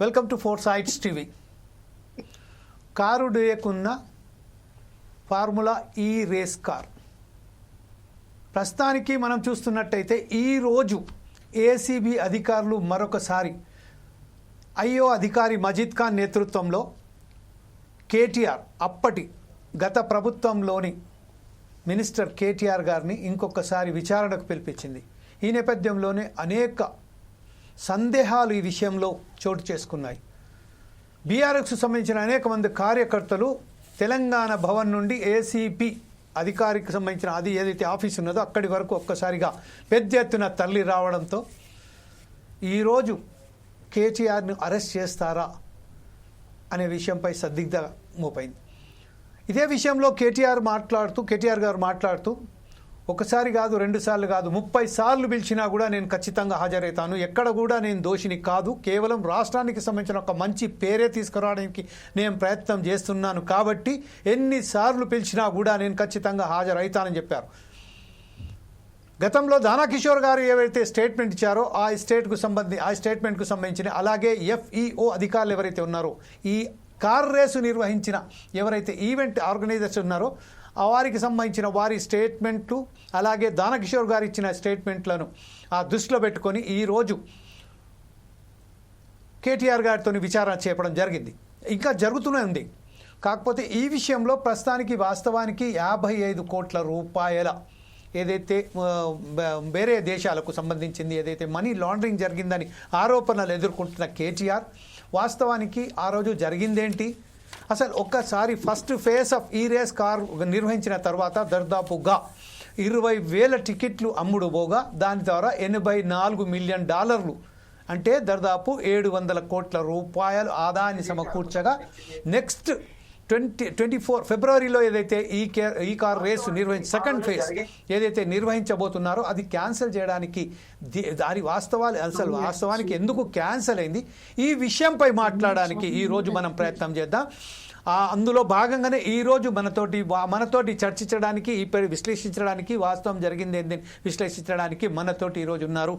Welcome to four sides TV. Car డేకున్న formula E race car ప్రస్తుతానికి మనం చూస్తున్నట్టయితే ఈరోజు ఏసీబీ అధికారులు మరొకసారి ఐఓ అధికారి మజీద్ ఖాన్ నేతృత్వంలో కేటీఆర్ అప్పటి గత ప్రభుత్వంలోని మినిస్టర్ కేటీఆర్ గారిని ఇంకొకసారి విచారణకు పిలిపించింది. ఈ నేపథ్యంలోనే అనేక సందేహాలు ఈ విషయంలో చోటు చేసుకున్నాయి. బీఆర్ఎస్కు సంబంధించిన అనేక మంది కార్యకర్తలు తెలంగాణ భవన్ నుండి ఏసీపీ అధికారికి సంబంధించిన అది ఏదైతే ఆఫీస్ ఉన్నదో అక్కడి వరకు ఒక్కసారిగా పెద్ద ఎత్తున తరలి రావడంతో ఈరోజు కేటీఆర్ను అరెస్ట్ చేస్తారా అనే విషయంపై సందిగ్ధ మోపైంది. ఇదే విషయంలో కేటీఆర్ గారు మాట్లాడుతూ ఒకసారి కాదు, 2 సార్లు కాదు, 30 సార్లు పిలిచినా కూడా నేను ఖచ్చితంగా హాజరవుతాను. ఎక్కడ కూడా నేను దోషిని కాదు. కేవలం రాష్ట్రానికి సంబంధించిన ఒక మంచి పేరే తీసుకురావడానికి నేను ప్రయత్నం చేస్తున్నాను. కాబట్టి ఎన్నిసార్లు పిలిచినా కూడా నేను ఖచ్చితంగా హాజరవుతానని చెప్పారు. గతంలో దానాకిషోర్ గారు ఏవైతే స్టేట్మెంట్ ఇచ్చారో ఆ స్టేట్మెంట్కు సంబంధించిన అలాగే ఎఫ్ఈఓ అధికారులు ఎవరైతే ఉన్నారో ఈ కార్ రేసు నిర్వహించిన ఎవరైతే ఈవెంట్ ఆర్గనైజర్స్ ఉన్నారో వారికి సంబంధించిన వారి స్టేట్మెంట్లు అలాగే దానకిషోర్ గారు ఇచ్చిన స్టేట్మెంట్లను దృష్టిలో పెట్టుకొని ఈరోజు కేటీఆర్ గారితో విచారణ చేపడం జరిగింది. ఇంకా జరుగుతూనే ఉంది. కాకపోతే ఈ విషయంలో ప్రస్తుతానికి వాస్తవానికి 55 కోట్ల రూపాయల ఏదైతే వేరే దేశాలకు సంబంధించింది ఏదైతే మనీ లాండరింగ్ జరిగిందని ఆరోపణలు ఎదుర్కొంటున్న కేటీఆర్ వాస్తవానికి ఆ రోజు జరిగిందేంటి, అసలు ఒక్కసారి ఫస్ట్ ఫేజ్ ఆఫ్ ఈ రేస్ కార్ నిర్వహించిన తర్వాత దాదాపుగా 20,000 టికెట్లు అమ్ముడు పోగా దాని ద్వారా $84 మిలియన్ అంటే దాదాపు 700 కోట్ల రూపాయలు ఆదాయాన్ని సమకూర్చగా నెక్స్ట్ 24 ఫిబ్రవరిలో ఏదైతే ఈ కార్ రేసు సెకండ్ ఫేజ్ ఏదైతే నిర్వహించబోతున్నారో అది క్యాన్సిల్ చేయడానికి దాని వాస్తవానికి ఎందుకు క్యాన్సిల్ అయింది ఈ విషయంపై మాట్లాడడానికి ఈరోజు మనం ప్రయత్నం చేద్దాం. అందులో భాగంగానే ఈరోజు మనతోటి చర్చించడానికి విశ్లేషించడానికి వాస్తవం జరిగింది ఏంటని విశ్లేషించడానికి మనతోటి ఈరోజు ఉన్నారు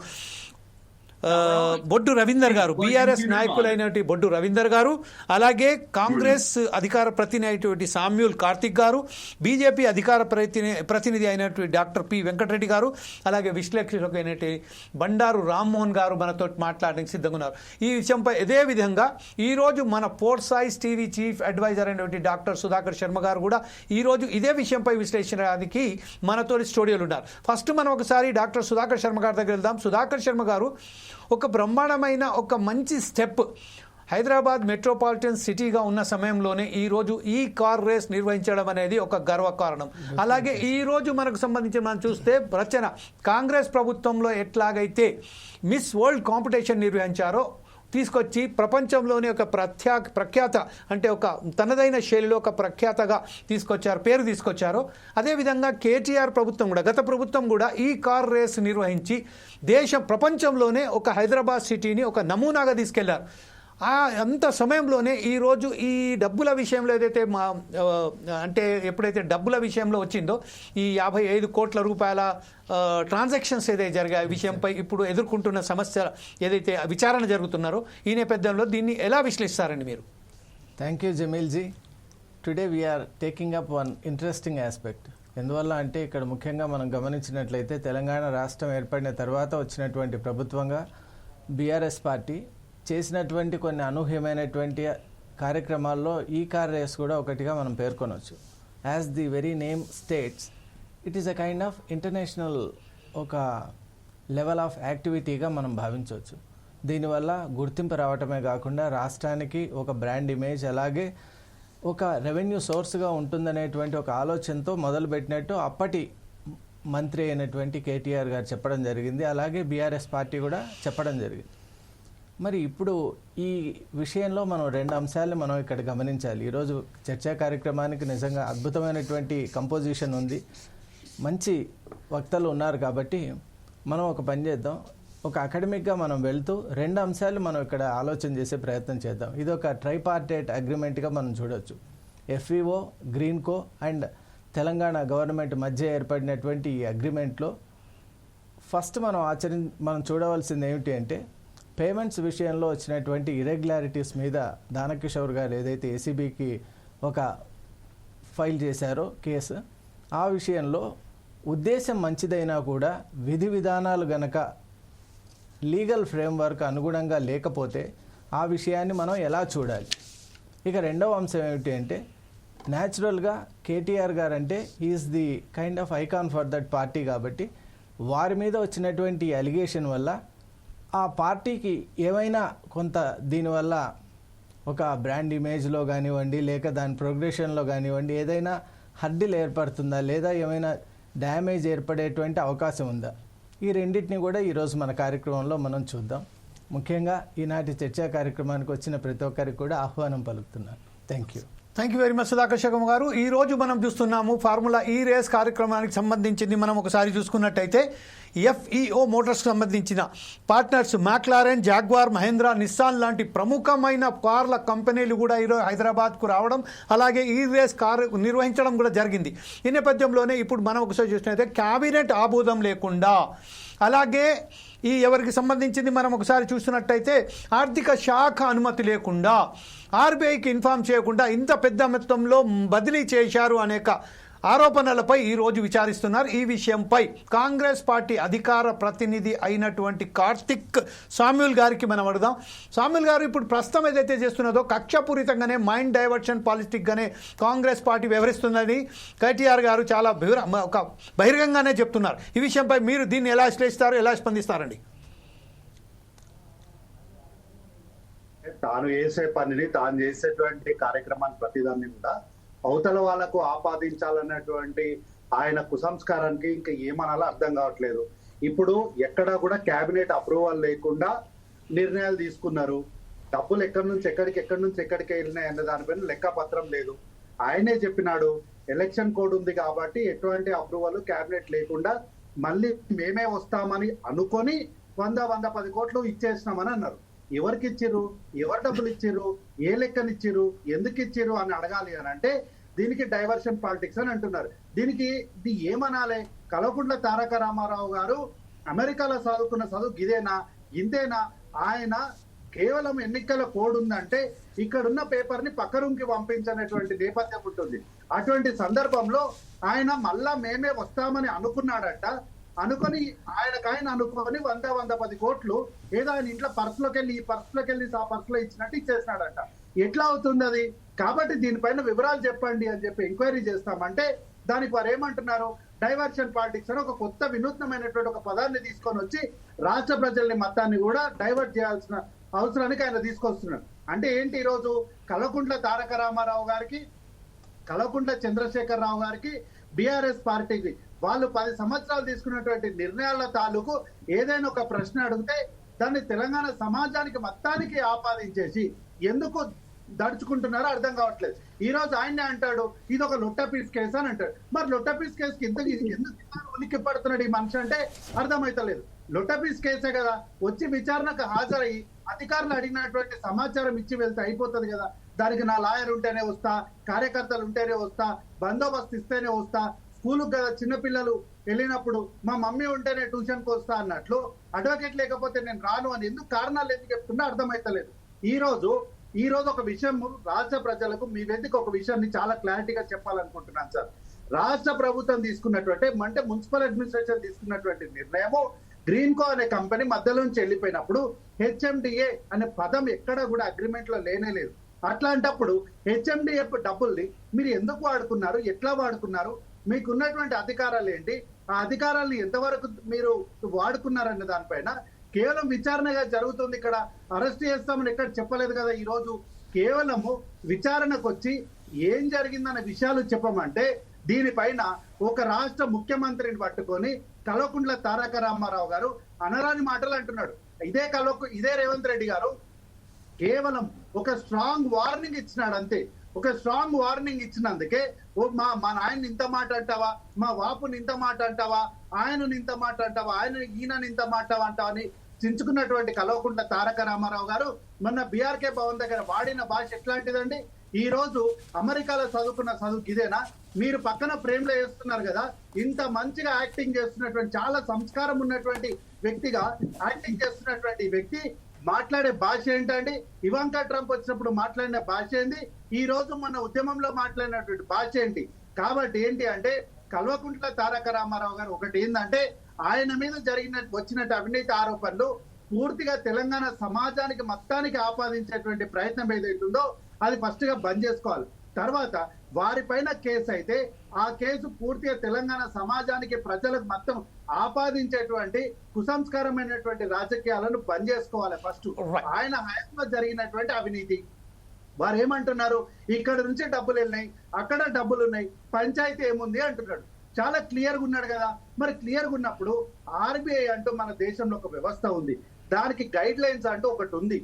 బొడ్డు రవీందర్ గారు, బీఆర్ఎస్ నాయకులైనటువంటి బొడ్డు రవీందర్ గారు, అలాగే కాంగ్రెస్ అధికార ప్రతినిధి అయినటువంటి సామ్యూల్ కార్తిక్ గారు, బీజేపీ అధికార ప్రతినిధి అయినటువంటి డాక్టర్ పి వెంకటరెడ్డి గారు, అలాగే విశ్లేషకులు అయినటువంటి బండారు రామ్మోహన్ గారు మనతో మాట్లాడడానికి సిద్ధంగా ఉన్నారు. ఈ విషయంపై ఇదే విధంగా ఈరోజు మన four sides TV chief advisor అయినటువంటి డాక్టర్ సుధాకర్ శర్మ గారు కూడా ఈరోజు ఇదే విషయంపై విశ్లేషించడానికి మనతో స్టూడియోలు ఉన్నారు. ఫస్ట్ మనం ఒకసారి డాక్టర్ సుధాకర్ శర్మ గారి దగ్గర వెళ్దాం. సుధాకర్ శర్మ గారు, ఒక బ్రహ్మాండమైన ఒక మంచి స్టెప్ హైదరాబాద్ మెట్రోపాలిటన్ సిటీగా ఉన్న సమయంలోనే ఈరోజు ఈ కార్ రేస్ నిర్వహించడం అనేది ఒక గర్వకారణం. అలాగే ఈరోజు మనకు సంబంధించి మనం చూస్తే రచన కాంగ్రెస్ ప్రభుత్వంలో ఎట్లాగైతే మిస్ వరల్డ్ కాంపిటీషన్ నిర్వహించారో తీసుకొచ్చి ప్రపంచంలోనే ఒక ప్రఖ్యాత అంటే ఒక తనదైన శైలిలో ఒక ప్రఖ్యాతగా పేరు తీసుకొచ్చారో అదేవిధంగా కేటీఆర్ ప్రభుత్వం కూడా గత ప్రభుత్వం కూడా ఈ కార్ రేస్ నిర్వహించి ప్రపంచంలోనే ఒక హైదరాబాద్ సిటీని ఒక నమూనాగా తీసుకెళ్లారు. అంత సమయంలోనే ఈరోజు ఈ డబ్బుల విషయంలో ఏదైతే ఎప్పుడైతే డబ్బుల విషయంలో వచ్చిందో ఈ 55 కోట్ల రూపాయల ట్రాన్సాక్షన్స్ ఏదైతే జరిగాయి విషయంపై ఇప్పుడు ఎదుర్కొంటున్న సమస్య ఏదైతే విచారణ జరుగుతున్నారో ఈ నేపథ్యంలో దీన్ని ఎలా విశ్లేషిస్తారండి మీరు? Thank you Jameel ji. Today we are taking up one interesting aspect. ఎందువల్ల అంటే ఇక్కడ ముఖ్యంగా మనం గమనించినట్లయితే తెలంగాణ రాష్ట్రం ఏర్పడిన తర్వాత వచ్చినటువంటి ప్రభుత్వంగా బీఆర్ఎస్ పార్టీ చేసినటువంటి కొన్ని అనూహ్యమైనటువంటి కార్యక్రమాల్లో ఈ కార్ రేస్ కూడా ఒకటిగా మనం పేర్కొనవచ్చు. As the very name states, it is a kind of international ఒక లెవెల్ ఆఫ్ యాక్టివిటీగా మనం భావించవచ్చు. దీనివల్ల గుర్తింపు రావటమే కాకుండా రాష్ట్రానికి ఒక బ్రాండ్ ఇమేజ్ అలాగే ఒక రెవెన్యూ సోర్స్గా ఉంటుందనేటువంటి ఒక ఆలోచనతో మొదలుపెట్టినట్టు అప్పటి మంత్రి అయినటువంటి కేటీఆర్ గారు చెప్పడం జరిగింది. అలాగే బీఆర్ఎస్ పార్టీ కూడా చెప్పడం జరిగింది. మరి ఇప్పుడు ఈ విషయంలో మనం 2 అంశాలను మనం ఇక్కడ గమనించాలి. ఈరోజు చర్చా కార్యక్రమానికి నిజంగా అద్భుతమైనటువంటి కంపోజిషన్ ఉంది, మంచి వక్తలు ఉన్నారు. కాబట్టి మనం ఒక పని చేద్దాం, ఒక అకాడమిక్గా మనం వెళ్తూ 2 అంశాలు మనం ఇక్కడ ఆలోచన చేసే ప్రయత్నం చేద్దాం. ఇది ఒక ట్రైపార్టైట్ అగ్రిమెంట్గా మనం చూడవచ్చు. FEO, Greenko and Telangana government మధ్య ఏర్పడినటువంటి ఈ అగ్రిమెంట్లో ఫస్ట్ మనం చూడవలసింది ఏమిటి అంటే పేమెంట్స్ విషయంలో వచ్చినటువంటి ఇరెగ్యులారిటీస్ మీద దానకిషోర్ గారు ఏదైతే ఏసీబీకి ఒక ఫైల్ చేశారో కేసు, ఆ విషయంలో ఉద్దేశం మంచిదైనా కూడా విధి విధానాలు గనక లీగల్ ఫ్రేమ్వర్క్ అనుగుణంగా లేకపోతే ఆ విషయాన్ని మనం ఎలా చూడాలి? ఇక రెండవ అంశం ఏమిటి అంటే, న్యాచురల్గా కేటీఆర్ గారు అంటే is the kind of icon for that party కాబట్టి వారి మీద వచ్చినటువంటి అలిగేషన్ వల్ల ఆ పార్టీకి ఏమైనా కొంత దీనివల్ల ఒక బ్రాండ్ ఇమేజ్లో కానివ్వండి, లేక దాని ప్రోగ్రెషన్లో కానివ్వండి ఏదైనా హద్దులు ఏర్పడుతుందా, లేదా ఏమైనా డ్యామేజ్ ఏర్పడేటువంటి అవకాశం ఉందా? ఈ రెండింటిని కూడా ఈరోజు మన కార్యక్రమంలో మనం చూద్దాం. ముఖ్యంగా ఈనాటి చర్చా కార్యక్రమానికి వచ్చిన ప్రతి ఒక్కరికి కూడా ఆహ్వానం పలుకుతున్నాను. Thank you very much Sudhakar Sharma గారు. ఈ రోజు మనం చూస్తున్నాము ఫార్ములా ఈ రేస్ కార్యక్రమానికి సంబంధించింది. మనం ఒకసారి చూసుకున్నట్టయితే ఎఫ్ఈఓ మోటార్స్కి సంబంధించిన పార్ట్నర్స్ మ్యాక్లారెన్, జాగ్వార్, మహేంద్ర, నిస్సాన్ లాంటి ప్రముఖమైన కార్ల కంపెనీలు కూడా ఈరోజు హైదరాబాద్కు రావడం, అలాగే ఈ రేస్ కారు నిర్వహించడం కూడా జరిగింది. ఈ నేపథ్యంలోనే ఇప్పుడు మనం ఒకసారి చూసినట్టయితే క్యాబినెట్ ఆమోదం లేకుండా, అలాగే ఈ ఎవరికి సంబంధించింది మనం ఒకసారి చూసినట్టయితే ఆర్థిక శాఖ అనుమతి లేకుండా, ఆర్బీఐకి ఇన్ఫార్మ్ చేయకుండా ఇంత పెద్ద మొత్తంలో బదిలీ చేశారు అనేక ఆరోపణలపై ఈరోజు విచారిస్తున్నారు. ఈ విషయంపై కాంగ్రెస్ పార్టీ అధికార ప్రతినిధి అయినటువంటి కార్తిక్ సామ్యూల్ గారికి మనం అడుగుదాం. సామ్యూల్ గారు, ఇప్పుడు ప్రస్తుతం ఏదైతే చేస్తున్నదో కక్షపూరితంగానే మైండ్ డైవర్షన్ పాలిటిక్గానే కాంగ్రెస్ పార్టీ వ్యవహరిస్తున్నది కేటీఆర్ గారు చాలా ఒక బహిరంగంగానే చెప్తున్నారు. ఈ విషయంపై మీరు దీన్ని ఎలా విశ్లేషిస్తారు, ఎలా స్పందిస్తారండి? తాను చేసే పనిని, తాను చేసేటువంటి కార్యక్రమాన్ని ప్రతిదాన్ని కూడా అవతల వాళ్లకు ఆపాదించాలన్నటువంటి ఆయన కుసంస్కారానికి ఇంకా ఏమనాలో అర్థం కావట్లేదు. ఇప్పుడు ఎక్కడా కూడా కేబినెట్ అప్రూవల్ లేకుండా నిర్ణయాలు తీసుకున్నారు. డబ్బులు ఎక్కడి నుంచి ఎక్కడికి వెళ్ళినాయి అన్న దానిపైన లెక్కపత్రం లేదు. ఆయనే చెప్పినాడు ఎలక్షన్ కోడ్ ఉంది కాబట్టి ఎటువంటి అప్రూవల్ కేబినెట్ లేకుండా మళ్ళీ మేమే వస్తామని అనుకొని 110 కోట్లు ఇచ్చేసినామని అన్నారు. ఎవరికి ఇచ్చిర్రు, ఎవరు డబ్బులు ఇచ్చిర్రు, ఏ లెక్కనిచ్చిర్రు, ఎందుకు ఇచ్చిర్రు అని అడగాలి అని అంటే దీనికి డైవర్షన్ పాలిటిక్స్ అని అంటున్నారు. దీనికి ఇది ఏమనాలి? కల్వకుంట్ల తారక రామారావు గారు అమెరికాలో చదువుకున్న చదువు గిదేనా, ఇంతేనా? ఆయన కేవలం ఎన్నికల కోడ్ ఉందంటే ఇక్కడున్న పేపర్ ని పక్క రూమ్ కి పంపించనటువంటి నేపథ్యం ఉంటుంది. అటువంటి సందర్భంలో ఆయన మళ్ళా మేమే వస్తామని అనుకున్నాడట. అనుకొని ఆయన అనుకొని 110 కోట్లు ఏదో ఆయన ఇంట్లో పర్సులోకి వెళ్ళి ఈ పర్సులో ఇచ్చినట్టు ఇచ్చేసినాడంట. ఎట్లా అవుతుంది అది? కాబట్టి దీనిపైన వివరాలు చెప్పండి అని చెప్పి ఎంక్వైరీ చేస్తామంటే దానికి వారు ఏమంటున్నారు, డైవర్షన్ పాలిటిక్స్ అని ఒక కొత్త వినూత్నమైనటువంటి ఒక పదాన్ని తీసుకొని వచ్చి రాష్ట్ర ప్రజల్ని మొత్తాన్ని కూడా డైవర్ట్ చేయాల్సిన అవసరానికి ఆయన తీసుకొస్తున్నాడు. అంటే ఏంటి? ఈరోజు కల్వకుంట్ల తారక రామారావు గారికి, కల్వకుంట్ల చంద్రశేఖరరావు గారికి, బీఆర్ఎస్ పార్టీకి వాళ్ళు 10 సంవత్సరాలు తీసుకున్నటువంటి నిర్ణయాల తాలూకు ఏదైనా ఒక ప్రశ్న అడిగితే దాన్ని తెలంగాణ సమాజానికి మొత్తానికి ఆపాదించేసి ఎందుకు దడుచుకుంటున్నారో అర్థం కావట్లేదు. ఈ రోజు ఆయనే అంటాడు ఇది ఒక లొట్టపీస్ కేసు అని అంటాడు. మరి లొట్టపీస్ కేసుకి ఎందుకు ఉనికి పడుతున్నాడు ఈ మనిషి అంటే అర్థమైతలేదు. లొట్టపీస్ కేసే కదా, వచ్చి విచారణకు హాజరయ్యి అధికారులు అడిగినటువంటి సమాచారం ఇచ్చి వెళ్తే అయిపోతుంది కదా. దానికి నా లాయర్ ఉంటేనే వస్తా, కార్యకర్తలు ఉంటేనే వస్తా, బందోబస్తు ఇస్తేనే వస్తా, స్కూల్కి కదా చిన్నపిల్లలు వెళ్ళినప్పుడు మా మమ్మీ ఉంటేనే ట్యూషన్కి వస్తా అన్నట్లు అడ్వకేట్ లేకపోతే నేను రాను అని ఎందుకు కారణాలు ఎందుకు చెప్తున్నా అర్థమైతలేదు. ఈ రోజు ఒక విషయం రాష్ట్ర ప్రజలకు మీ వేదిక ఒక విషయాన్ని చాలా క్లారిటీగా చెప్పాలనుకుంటున్నాను సార్. రాష్ట్ర ప్రభుత్వం తీసుకున్నటువంటి అంటే మున్సిపల్ అడ్మినిస్ట్రేషన్ తీసుకున్నటువంటి నిర్ణయము గ్రీన్కో అనే కంపెనీ మధ్యలో నుంచి వెళ్ళిపోయినప్పుడు హెచ్ఎండిఏ అనే పదం ఎక్కడా కూడా అగ్రిమెంట్ లో లేనే లేదు. అట్లాంటప్పుడు హెచ్ఎండిఏ డబ్బుల్ని మీరు ఎందుకు వాడుకున్నారు, ఎట్లా వాడుకున్నారు, మీకున్నటువంటి అధికారాలు ఏంటి, ఆ అధికారాలను ఎంతవరకు మీరు వాడుకున్నారన్న దానిపైన కేవలం విచారణగా జరుగుతుంది. ఇక్కడ అరెస్ట్ చేస్తామని ఎక్కడ చెప్పలేదు కదా. ఈ రోజు కేవలము విచారణకు వచ్చి ఏం జరిగిందన్న విషయాలు చెప్పమంటే దీనిపైన ఒక రాష్ట్ర ముఖ్యమంత్రిని పట్టుకొని కల్వకుంట్ల తారక రామారావు గారు అనరాని మాటలు అంటున్నాడు. ఇదే రేవంత్ రెడ్డి గారు కేవలం ఒక స్ట్రాంగ్ వార్నింగ్ ఇచ్చినాడు అంతే. ఒక స్ట్రాంగ్ వార్నింగ్ ఇచ్చినందుకే మా నాయన్ని ఇంత మాట అంటావా, మా వాపుని ఇంత మాట అంటావా, ఆయనని ఇంత మాట అంటావా, ఈయనని ఇంత మాట అంటావా అని చించుకున్నటువంటి కల్వకుంట్ల తారక రామారావు గారు మొన్న బీఆర్కే భవన్ దగ్గర వాడిన భాష ఎట్లాంటిదండి? ఈ రోజు అమెరికాలో చదువుకున్న చదువు ఇదేనా? మీరు పక్కన ఫ్రేమ్ లో వేస్తున్నారు కదా, ఇంత మంచిగా యాక్టింగ్ చేస్తున్నటువంటి చాలా సంస్కారం ఉన్నటువంటి వ్యక్తిగా యాక్టింగ్ చేస్తున్నటువంటి వ్యక్తి మాట్లాడే భాష ఏంటండి? ఇవాంకా ట్రంప్ వచ్చినప్పుడు మాట్లాడిన భాష ఏంది? ఈ రోజు మన ఉద్యమంలో మాట్లాడినటువంటి భాష ఏంటి? కాబట్టి ఏంటి అంటే కల్వకుంట్ల తారక రామారావు గారు ఒకటి ఏంటంటే ఆయన మీద వచ్చినట్టు అవినీతి ఆరోపణలు పూర్తిగా తెలంగాణ సమాజానికి మొత్తానికి ఆపాదించేటువంటి ప్రయత్నం ఏదైతుందో అది ఫస్ట్ గా బంద్ చేసుకోవాలి. తర్వాత వారిపైన కేసు అయితే ఆ కేసు పూర్తిగా తెలంగాణ సమాజానికి ప్రజలకు మొత్తం ఆపాదించేటువంటి కుసంస్కారమైనటువంటి రాజకీయాలను బంద్ చేసుకోవాలి. ఫస్ట్ ఆయన హయాంలో జరిగినటువంటి అవినీతి వారు ఏమంటున్నారు, ఇక్కడ నుంచి డబ్బులు వెళ్ళినాయి, అక్కడ డబ్బులు ఉన్నాయి, పంచాయతీ ఏముంది అంటున్నాడు. చాలా క్లియర్ గా ఉన్నాడు కదా. మరి క్లియర్ గా ఉన్నప్పుడు ఆర్బీఐ అంటూ మన దేశంలో ఒక వ్యవస్థ ఉంది, దానికి గైడ్ లైన్స్ అంటూ ఒకటి ఉంది.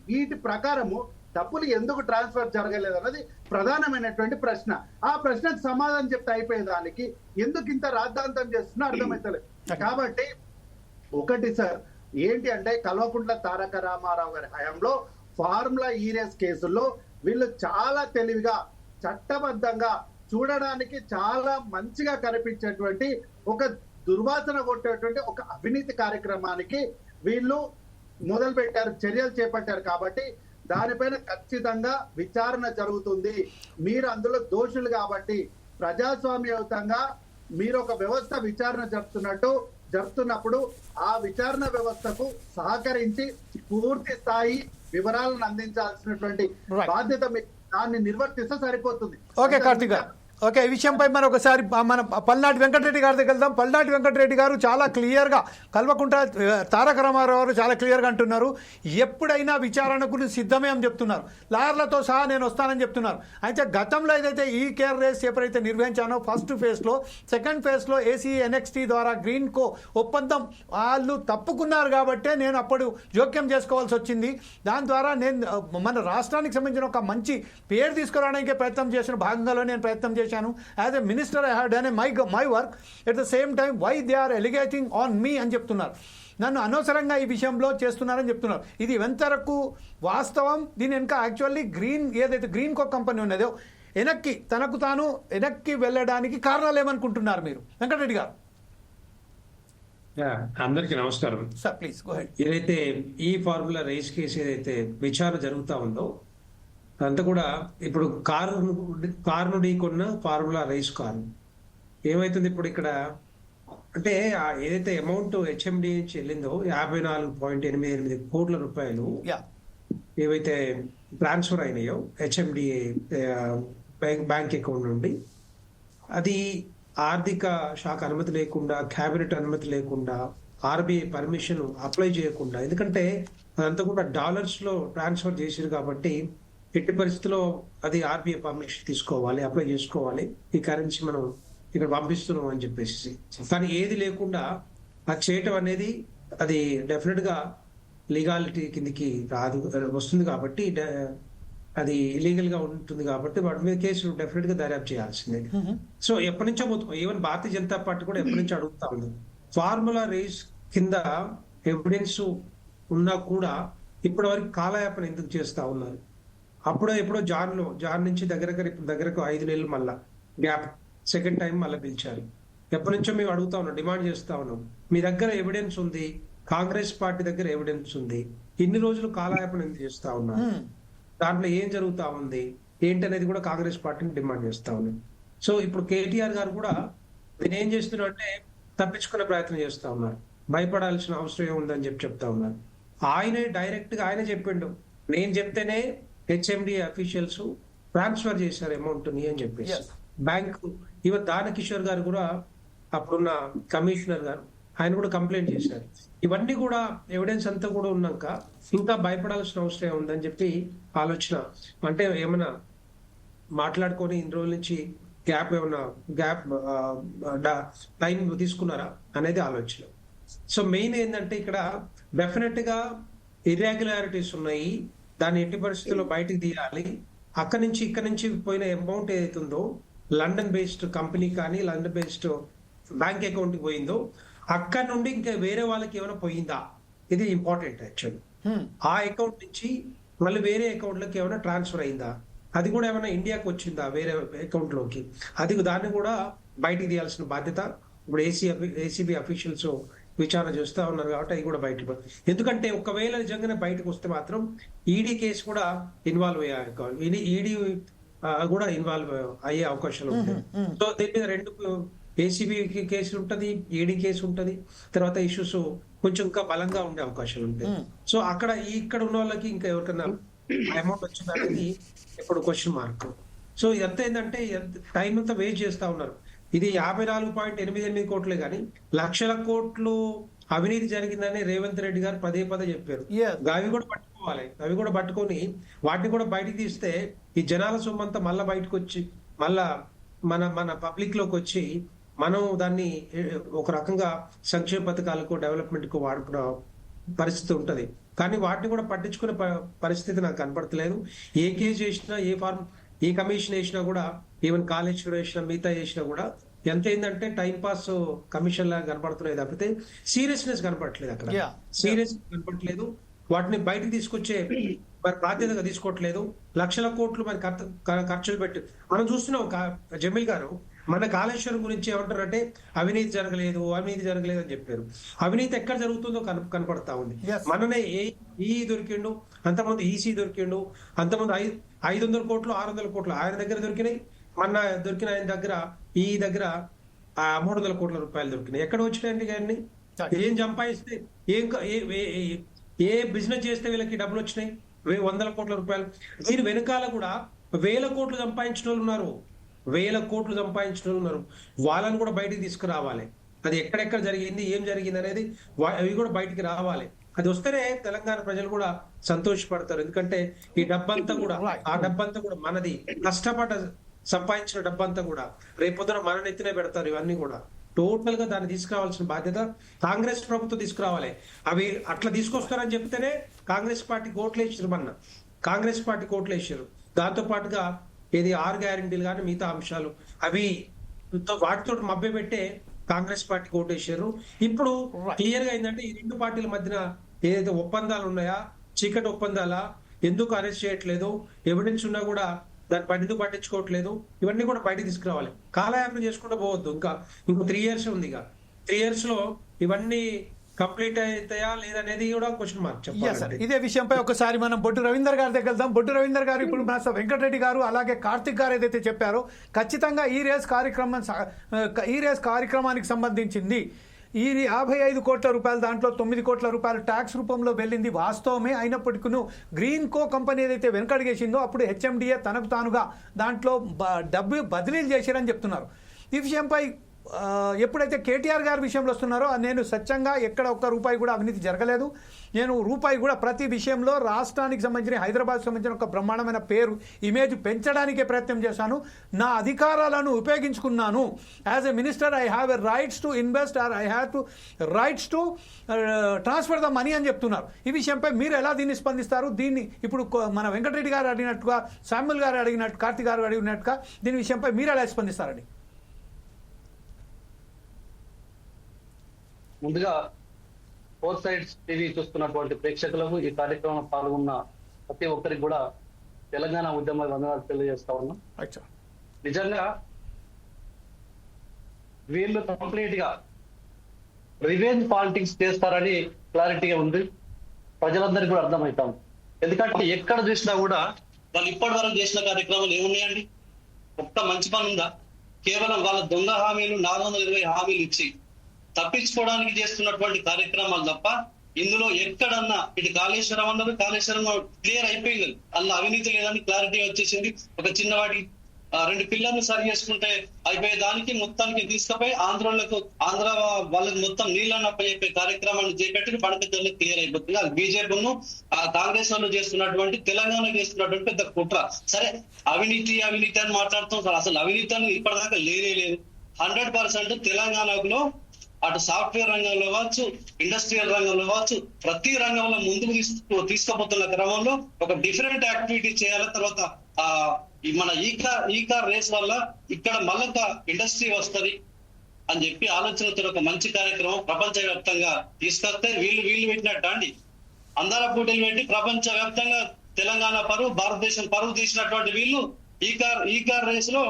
వీటి ప్రకారము డబ్బులు ఎందుకు ట్రాన్స్ఫర్ జరగలేదు అన్నది ప్రధానమైనటువంటి ప్రశ్న. ఆ ప్రశ్నకు సమాధానం చెప్తే అయిపోయేదానికి ఎందుకు ఇంత రాద్ధాంతం చేస్తున్నా అర్థమైతలేదు. కాబట్టి ఒకటి సార్ ఏంటి అంటే కల్వకుంట్ల తారక రామారావు గారి హయాంలో ఫార్ములా ఈ రేస్ కేసుల్లో వీళ్ళు చాలా తెలివిగా చట్టబద్ధంగా చూడడానికి చాలా మంచిగా కనిపించేటువంటి ఒక దుర్వాసన కొట్టేటువంటి ఒక అవినీతి కార్యక్రమానికి వీళ్ళు మొదలు పెట్టారు, చర్యలు చేపట్టారు. కాబట్టి దానిపైన ఖచ్చితంగా విచారణ జరుగుతుంది. మీరు అందులో దోషులు కాబట్టి ప్రజాస్వామ్యయుతంగా మీరు ఒక వ్యవస్థ విచారణ జరుపుతున్నప్పుడు ఆ విచారణ వ్యవస్థకు సహకరించి పూర్తి స్థాయి వివరాలను అందించాల్సినటువంటి బాధ్యత దాన్ని నిర్వర్తిస్తే సరిపోతుంది. ఓకే కార్తీక్ గారు, ఓకే, ఈ విషయంపై మనం ఒకసారి మన పల్నాటి వెంకటరెడ్డి గారి దగ్గర వెళ్దాం. పల్నాటి వెంకటరెడ్డి గారు చాలా క్లియర్గా కల్వకుంట్ల తారక రామారావు గారు చాలా క్లియర్గా అంటున్నారు, ఎప్పుడైనా విచారణకు సిద్ధమే అని చెప్తున్నారు, లాయర్లతో సహా నేను వస్తానని చెప్తున్నారు. అయితే గతంలో ఏదైతే ఈ కేర్ రేస్ ఎప్పుడైతే నిర్వహించానో ఫస్ట్ ఫేజ్లో, సెకండ్ ఫేజ్లో ACNXT ద్వారా గ్రీన్ కో ఒప్పందం వాళ్ళు తప్పుకున్నారు కాబట్టే నేను అప్పుడు జోక్యం చేసుకోవాల్సి వచ్చింది. దాని ద్వారా నేను మన రాష్ట్రానికి సంబంధించిన ఒక మంచి పేరు తీసుకురావడానికి ప్రయత్నం చేసిన భాగంగా నేను ప్రయత్నం చేశాను. As a minister, I had done my work. At the same time, why they are alleging on me అని చెప్తున్నారు. నన్ను అనవసరంగా ఈ విషయంలో చేస్తున్నారని చెప్తున్నారు. ఇది ఎంతవరకు వాస్తవం? దీని వెనుక యాక్చువల్లీ ఏదైతే గ్రీన్ కో కంపెనీ ఉన్నదో తనకు తాను వెనక్కి వెళ్ళడానికి కారణాలు ఏమనుకుంటున్నారు మీరు వెంకటరెడ్డి గారు? అందరికీ నమస్కారం సార్, ప్లీజ్ గో హెడ్. ఏదైతే ఈ ఫార్ములా రైస్ కేసు ఏదైతే విచారణ జరుగుతూ ఉందో అంతా కూడా ఇప్పుడు కారు ఢీకొన్న ఫార్ములా రైస్ కారు ఏమైతుంది ఇప్పుడు ఇక్కడ అంటే ఏదైతే అమౌంట్ HMD నుంచి వెళ్ళిందో 54.88 కోట్ల రూపాయలు ఏవైతే ట్రాన్స్ఫర్ అయినాయో HMD బ్యాంక్ అకౌంట్ నుండి, అది ఆర్థిక శాఖ అనుమతి లేకుండా, క్యాబినెట్ అనుమతి లేకుండా, RBI పర్మిషన్ అప్లై చేయకుండా, ఎందుకంటే అదంతా కూడా డాలర్స్ లో ట్రాన్స్ఫర్ చేసారు కాబట్టి ఎట్టి పరిస్థితుల్లో అది RBI పర్మిషన్ తీసుకోవాలి, అప్లై చేసుకోవాలి, ఈ కరెన్సీ మనం ఇక్కడ పంపిస్తున్నాం అని చెప్పేసి. కానీ ఏది లేకుండా అది చేయటం అనేది అది డెఫినెట్ గా లీగాలిటీ కిందికి వస్తుంది కాబట్టి, అది ఇలీగల్ గా ఉంటుంది కాబట్టి వాటి మీద కేసు డెఫినెట్ గా దర్యాప్తు చేయాల్సిందే. సో ఎప్పటి నుంచో ఈవెన్ భారతీయ జనతా పార్టీ కూడా ఎప్పటి నుంచో అడుగుతా ఉంది, ఫార్ములా రేస్ కింద ఎవిడెన్స్ ఉన్నా కూడా ఇప్పటి వరకు కాలయాపన ఎందుకు చేస్తా ఉన్నారు? ఎప్పుడో జాన్ నుంచి దగ్గరకు 5 నెలలు మళ్ళా గ్యాప్, సెకండ్ టైం మళ్ళీ పిలిచారు. ఎప్పటి నుంచో మేము అడుగుతా ఉన్నాం, డిమాండ్ చేస్తా ఉన్నాం, మీ దగ్గర ఎవిడెన్స్ ఉంది, కాంగ్రెస్ పార్టీ దగ్గర ఎవిడెన్స్ ఉంది, ఇన్ని రోజులు కాలయాపన ఎందుకు చేస్తా ఉన్నారు? దాంట్లో ఏం జరుగుతా ఉంది ఏంటనేది కూడా కాంగ్రెస్ పార్టీని డిమాండ్ చేస్తా ఉన్నాం. సో ఇప్పుడు KTR గారు కూడా నేను ఏం చేస్తున్నా అంటే తప్పించుకునే ప్రయత్నం చేస్తా ఉన్నారు, భయపడాల్సిన అవసరం ఏముందని చెప్తా ఉన్నారు. ఆయనే డైరెక్ట్ గా ఆయన చెప్పిండు, నేను చెప్తేనే HMD అఫీషియల్స్ ట్రాన్స్ఫర్ చేశారు అమౌంట్ ని అని చెప్పేసి బ్యాంకు. ఈవెన్ దానకిషోర్ గారు కూడా అప్పుడున్న కమిషనర్ గారు ఆయన కూడా కంప్లైంట్ చేశారు. ఇవన్నీ కూడా ఎవిడెన్స్ అంతా కూడా ఉన్నాక ఇంకా భయపడాల్సిన అవసరం ఉందని చెప్పి ఆలోచన. అంటే ఏమైనా మాట్లాడుకొని ఇన్ని రోజుల నుంచి గ్యాప్ టైం తీసుకున్నారా అనేది ఆలోచన. సో మెయిన్ ఏంటంటే ఇక్కడ డెఫినెట్ గా ఇర్రెగ్యులారిటీస్ ఉన్నాయి, దాన్ని ఎట్టి పరిస్థితుల్లో బయటకు తీయాలి. ఇక్కడ నుంచి పోయిన అమౌంట్ ఏదైతుందో లండన్ బేస్డ్ కంపెనీ కానీ లండన్ బేస్డ్ బ్యాంక్ అకౌంట్ కి పోయిందో అక్కడ నుండి ఇంకా వేరే వాళ్ళకి ఏమైనా పోయిందా, ఇది ఇంపార్టెంట్ యాక్చువల్లీ. ఆ అకౌంట్ నుంచి మళ్ళీ వేరే అకౌంట్ లోకి ఏమైనా ట్రాన్స్ఫర్ అయిందా, అది కూడా ఏమైనా ఇండియాకి వచ్చిందా వేరే అకౌంట్ లోకి, దాన్ని కూడా బయటికి తీయాల్సిన బాధ్యత ఇప్పుడు ACB అఫీషియల్స్ విచారణ చేస్తా ఉన్నారు కాబట్టి అది కూడా బయటకు ఎందుకంటే ఒకవేళ నిజంగానే బయటకు వస్తే మాత్రం ఈడీ కేసు కూడా ఇన్వాల్వ్ అయ్యారు, ఈడీ కూడా ఇన్వాల్వ్ అయ్యే అవకాశాలు ఉంటాయి. సో దీని మీద రెండు ఏసీబీ కేసు ఉంటది, ఈడీ కేసు ఉంటది, తర్వాత ఇష్యూస్ కొంచెం ఇంకా బలంగా ఉండే అవకాశాలు ఉంటాయి. సో ఇక్కడ ఉన్న వాళ్ళకి ఇంకా ఎవరికైనా అమౌంట్ వచ్చిందనేది ఇప్పుడు క్వశ్చన్ మార్క్. సో ఇదంతా ఏంటంటే టైం అంతా వేస్ట్ చేస్తా ఉన్నారు. ఇది 54.88 కోట్లే కానీ లక్షల కోట్లు అవినీతి జరిగిందని రేవంత్ రెడ్డి గారు పదే చెప్పారు. అవి కూడా పట్టుకోవాలి, అవి కూడా పట్టుకొని వాటిని కూడా బయటకు తీస్తే ఈ జనాల సొమ్మంతా మళ్ళా బయటకు వచ్చి మళ్ళా మన పబ్లిక్ లోకి వచ్చి మనం దాన్ని ఒక రకంగా సంక్షేమ పథకాలకు డెవలప్మెంట్ కు వాడుకున్న పరిస్థితి ఉంటది. కానీ వాటిని కూడా పట్టించుకునే పరిస్థితి నాకు కనపడతలేదు. ఏ కేసు చేసినా, ఏ కమిషన్ వేసినా కూడా, ఈవెన్ కాళేశ్వరం వేసినా, మిగతా వేసినా కూడా ఎంత ఏంటంటే టైం పాస్ కమిషన్ లాగా కనపడుతున్నాయి తప్పితే సీరియస్నెస్ కనపడట్లేదు. అక్కడ సీరియస్ కనపడట్లేదు. వాటిని బయటకు తీసుకొచ్చే మరి బాధ్యతగా తీసుకోవట్లేదు. లక్షల కోట్లు మరి ఖర్చులు పెట్టి మనం చూస్తున్నాం. జమీల్ గారు మన కాళేశ్వరం గురించి ఏమంటారంటే అవినీతి జరగలేదు అని చెప్పారు. అవినీతి ఎక్కడ జరుగుతుందో కనపడతా ఉంది. మననే ఈ దొరికిండు, అంతమంది ఈసీ దొరికిండు, అంతమంది 500 కోట్లు 600 కోట్లు ఆయన దగ్గర దొరికినాయి. మన దొరికిన ఆయన దగ్గర ఈ దగ్గర 300 కోట్ల రూపాయలు దొరికినాయి. ఎక్కడ వచ్చినాయండి కానీ ఏం సంపాదిస్తే ఏ బిజినెస్ చేస్తే వీళ్ళకి డబ్బులు వచ్చినాయి? 100 కోట్ల రూపాయలు. దీని వెనకాల కూడా 1000 కోట్లు సంపాదించిన వాళ్ళు ఉన్నారు, 1000 కోట్లు సంపాదించిన వాళ్ళు ఉన్నారు. వాళ్ళని కూడా బయటికి తీసుకురావాలి. అది ఎక్కడెక్కడ జరిగింది, ఏం జరిగింది అనేది అవి కూడా బయటికి రావాలి. అది వస్తేనే తెలంగాణ ప్రజలు కూడా సంతోషపడతారు. ఎందుకంటే ఈ డబ్బంతా కూడా ఆ డబ్బంతా కూడా మనది, కష్టపడ్డ సంపాదించిన డబ్బంతా కూడా రేపొద్దున మన నెత్తినే పెడతారు. ఇవన్నీ కూడా టోటల్ గా దాన్ని తీసుకురావాల్సిన బాధ్యత కాంగ్రెస్ ప్రభుత్వం తీసుకురావాలి. అవి అట్లా తీసుకొస్తారని చెప్తేనే కాంగ్రెస్ పార్టీ కోట్లు వేసారు. కాంగ్రెస్ పార్టీ కోట్లు వేసారు. దాంతో పాటుగా 6 గ్యారెంటీలు కానీ మిగతా అంశాలు అవి వాటితో మభ్య పెట్టే కాంగ్రెస్ పార్టీ కోట్ వేసారు. ఇప్పుడు క్లియర్ గా ఏంటంటే ఈ రెండు పార్టీల మధ్యన ఏదైతే ఒప్పందాలు ఉన్నాయా, చీకటి ఒప్పందాలా, ఎందుకు అరెస్ట్ చేయట్లేదు, ఎవిడెన్స్ ఉన్నా కూడా దాన్ని ఎందుకు పట్టించుకోవట్లేదు, ఇవన్నీ కూడా బయటకు తీసుకురావాలి. కాలయాపన చేసుకుంటూ పోవద్దు. ఇంకో 3 years ఉంది. 3 years లో ఇవన్నీ కంప్లీట్ అవుతాయా లేదనేది కూడా క్వశ్చన్ మార్క్ చెప్పాలి. ఇదే విషయంపై ఒకసారి మనం బొడ్డు రవీందర్ గారి దగ్గర వెళ్దాం. బొడ్డు రవీందర్ గారు, ఇప్పుడు మన వెంకటరెడ్డి గారు అలాగే కార్తిక్ గారు ఏదైతే చెప్పారో ఖచ్చితంగా ఈ రేస్ కార్యక్రమానికి సంబంధించింది ఈ 55 కోట్ల రూపాయలు, దాంట్లో 9 కోట్ల రూపాయలు ట్యాక్స్ రూపంలో వెళ్ళింది వాస్తవమే. అయినప్పటికీ గ్రీన్ కో కంపెనీ ఏదైతే వెనకడిగేసిందో అప్పుడు హెచ్ఎండిఏ తనకు తానుగా దాంట్లో డబ్బు బదిలీలు చేశారని చెప్తున్నారు. ఈ విషయంపై ఎప్పుడైతే కేటీఆర్ గారి విషయంలో వస్తున్నారో నేను స్వచ్ఛంగా ఎక్కడ ఒక్క రూపాయి కూడా అవినీతి జరగలేదు, నేను రూపాయి కూడా ప్రతి విషయంలో రాష్ట్రానికి సంబంధించిన, హైదరాబాద్ సంబంధించిన ఒక బ్రహ్మాండమైన పేరు, ఇమేజ్ పెంచడానికే ప్రయత్నం చేశాను, నా అధికారాలను ఉపయోగించుకున్నాను. As a minister I have a rights to invest or I have to rights to transfer the money అని చెప్తున్నారు. ఈ విషయంపై మీరు ఎలా దీన్ని స్పందిస్తారు? దీన్ని ఇప్పుడు మన వెంకటరెడ్డి గారు అడిగినట్టుగా, శామ్యుల్ గారు అడిగినట్టు, కార్తిక్ గారు అడిగినట్టుగా దీని విషయంపై మీరు ఎలా స్పందిస్తారండి? ముందుగా 4 Sides టీవీ చూస్తున్నటువంటి ప్రేక్షకులకు, ఈ కార్యక్రమంలో పాల్గొన్న ప్రతి ఒక్కరికి కూడా తెలంగాణ ఉద్యమ వందనాలు తెలియజేస్తా ఉన్నాం. నిజంగా వీళ్ళు కంప్లీట్ గా రివెంజ్ పాలిటిక్స్ చేస్తారని క్లారిటీగా ఉంది, ప్రజలందరికీ కూడా అర్థమవుతాం. ఎందుకంటే ఎక్కడ చూసినా కూడా వాళ్ళు ఇప్పటి వరకు చేసిన కార్యక్రమాలు ఏమున్నాయండి? ఒక్క మంచి పని ఉందా? కేవలం వాళ్ళ దొంగ హామీలు 420 హామీలు ఇచ్చి తప్పించుకోవడానికి చేస్తున్నటువంటి కార్యక్రమాలు తప్ప ఇందులో ఎక్కడన్నా ఇటు కాళేశ్వరం అన్నది, కాళేశ్వరం క్లియర్ అయిపోయింది, అలా అవినీతి లేదని క్లారిటీ వచ్చేసింది. ఒక చిన్నవాటి 2 పిల్లర్లు సరి చేసుకుంటే అయిపోయే దానికి మొత్తానికి తీసుకుపోయి ఆంధ్ర వాళ్ళకి మొత్తం నీళ్ళన్న చెప్పే కార్యక్రమాన్ని చేపట్టి పడకల్లో క్లియర్ అయిపోతుంది. అది బీజేపీను కాంగ్రెస్ వాళ్ళు చేస్తున్నటువంటి, తెలంగాణ చేస్తున్నటువంటి పెద్ద కుట్ర. సరే అవినీతి అని మాట్లాడుతాం, అసలు అవినీతి అని ఇప్పటిదాకా లేదు. 100% తెలంగాణలో అటు సాఫ్ట్వేర్ రంగంలో కావచ్చు, ఇండస్ట్రియల్ రంగంలో కావచ్చు, ప్రతి రంగంలో ముందుకు తీసుకుపోతున్న క్రమంలో ఒక డిఫరెంట్ యాక్టివిటీ చేయాలి. తర్వాత మన ఈ కార్ రేస్ వల్ల ఇక్కడ మళ్ళొక ఇండస్ట్రీ వస్తుంది అని చెప్పి ఆలోచనతో ఒక మంచి కార్యక్రమం ప్రపంచ వ్యాప్తంగా తీసుకొస్తే వీళ్ళు పెట్టినట్టు అండి అందర పోటీలు పెట్టి ప్రపంచ వ్యాప్తంగా తెలంగాణ పరువు, భారతదేశం పరువు తీసినటువంటి వీళ్ళు ఈ కార్ రేస్ లో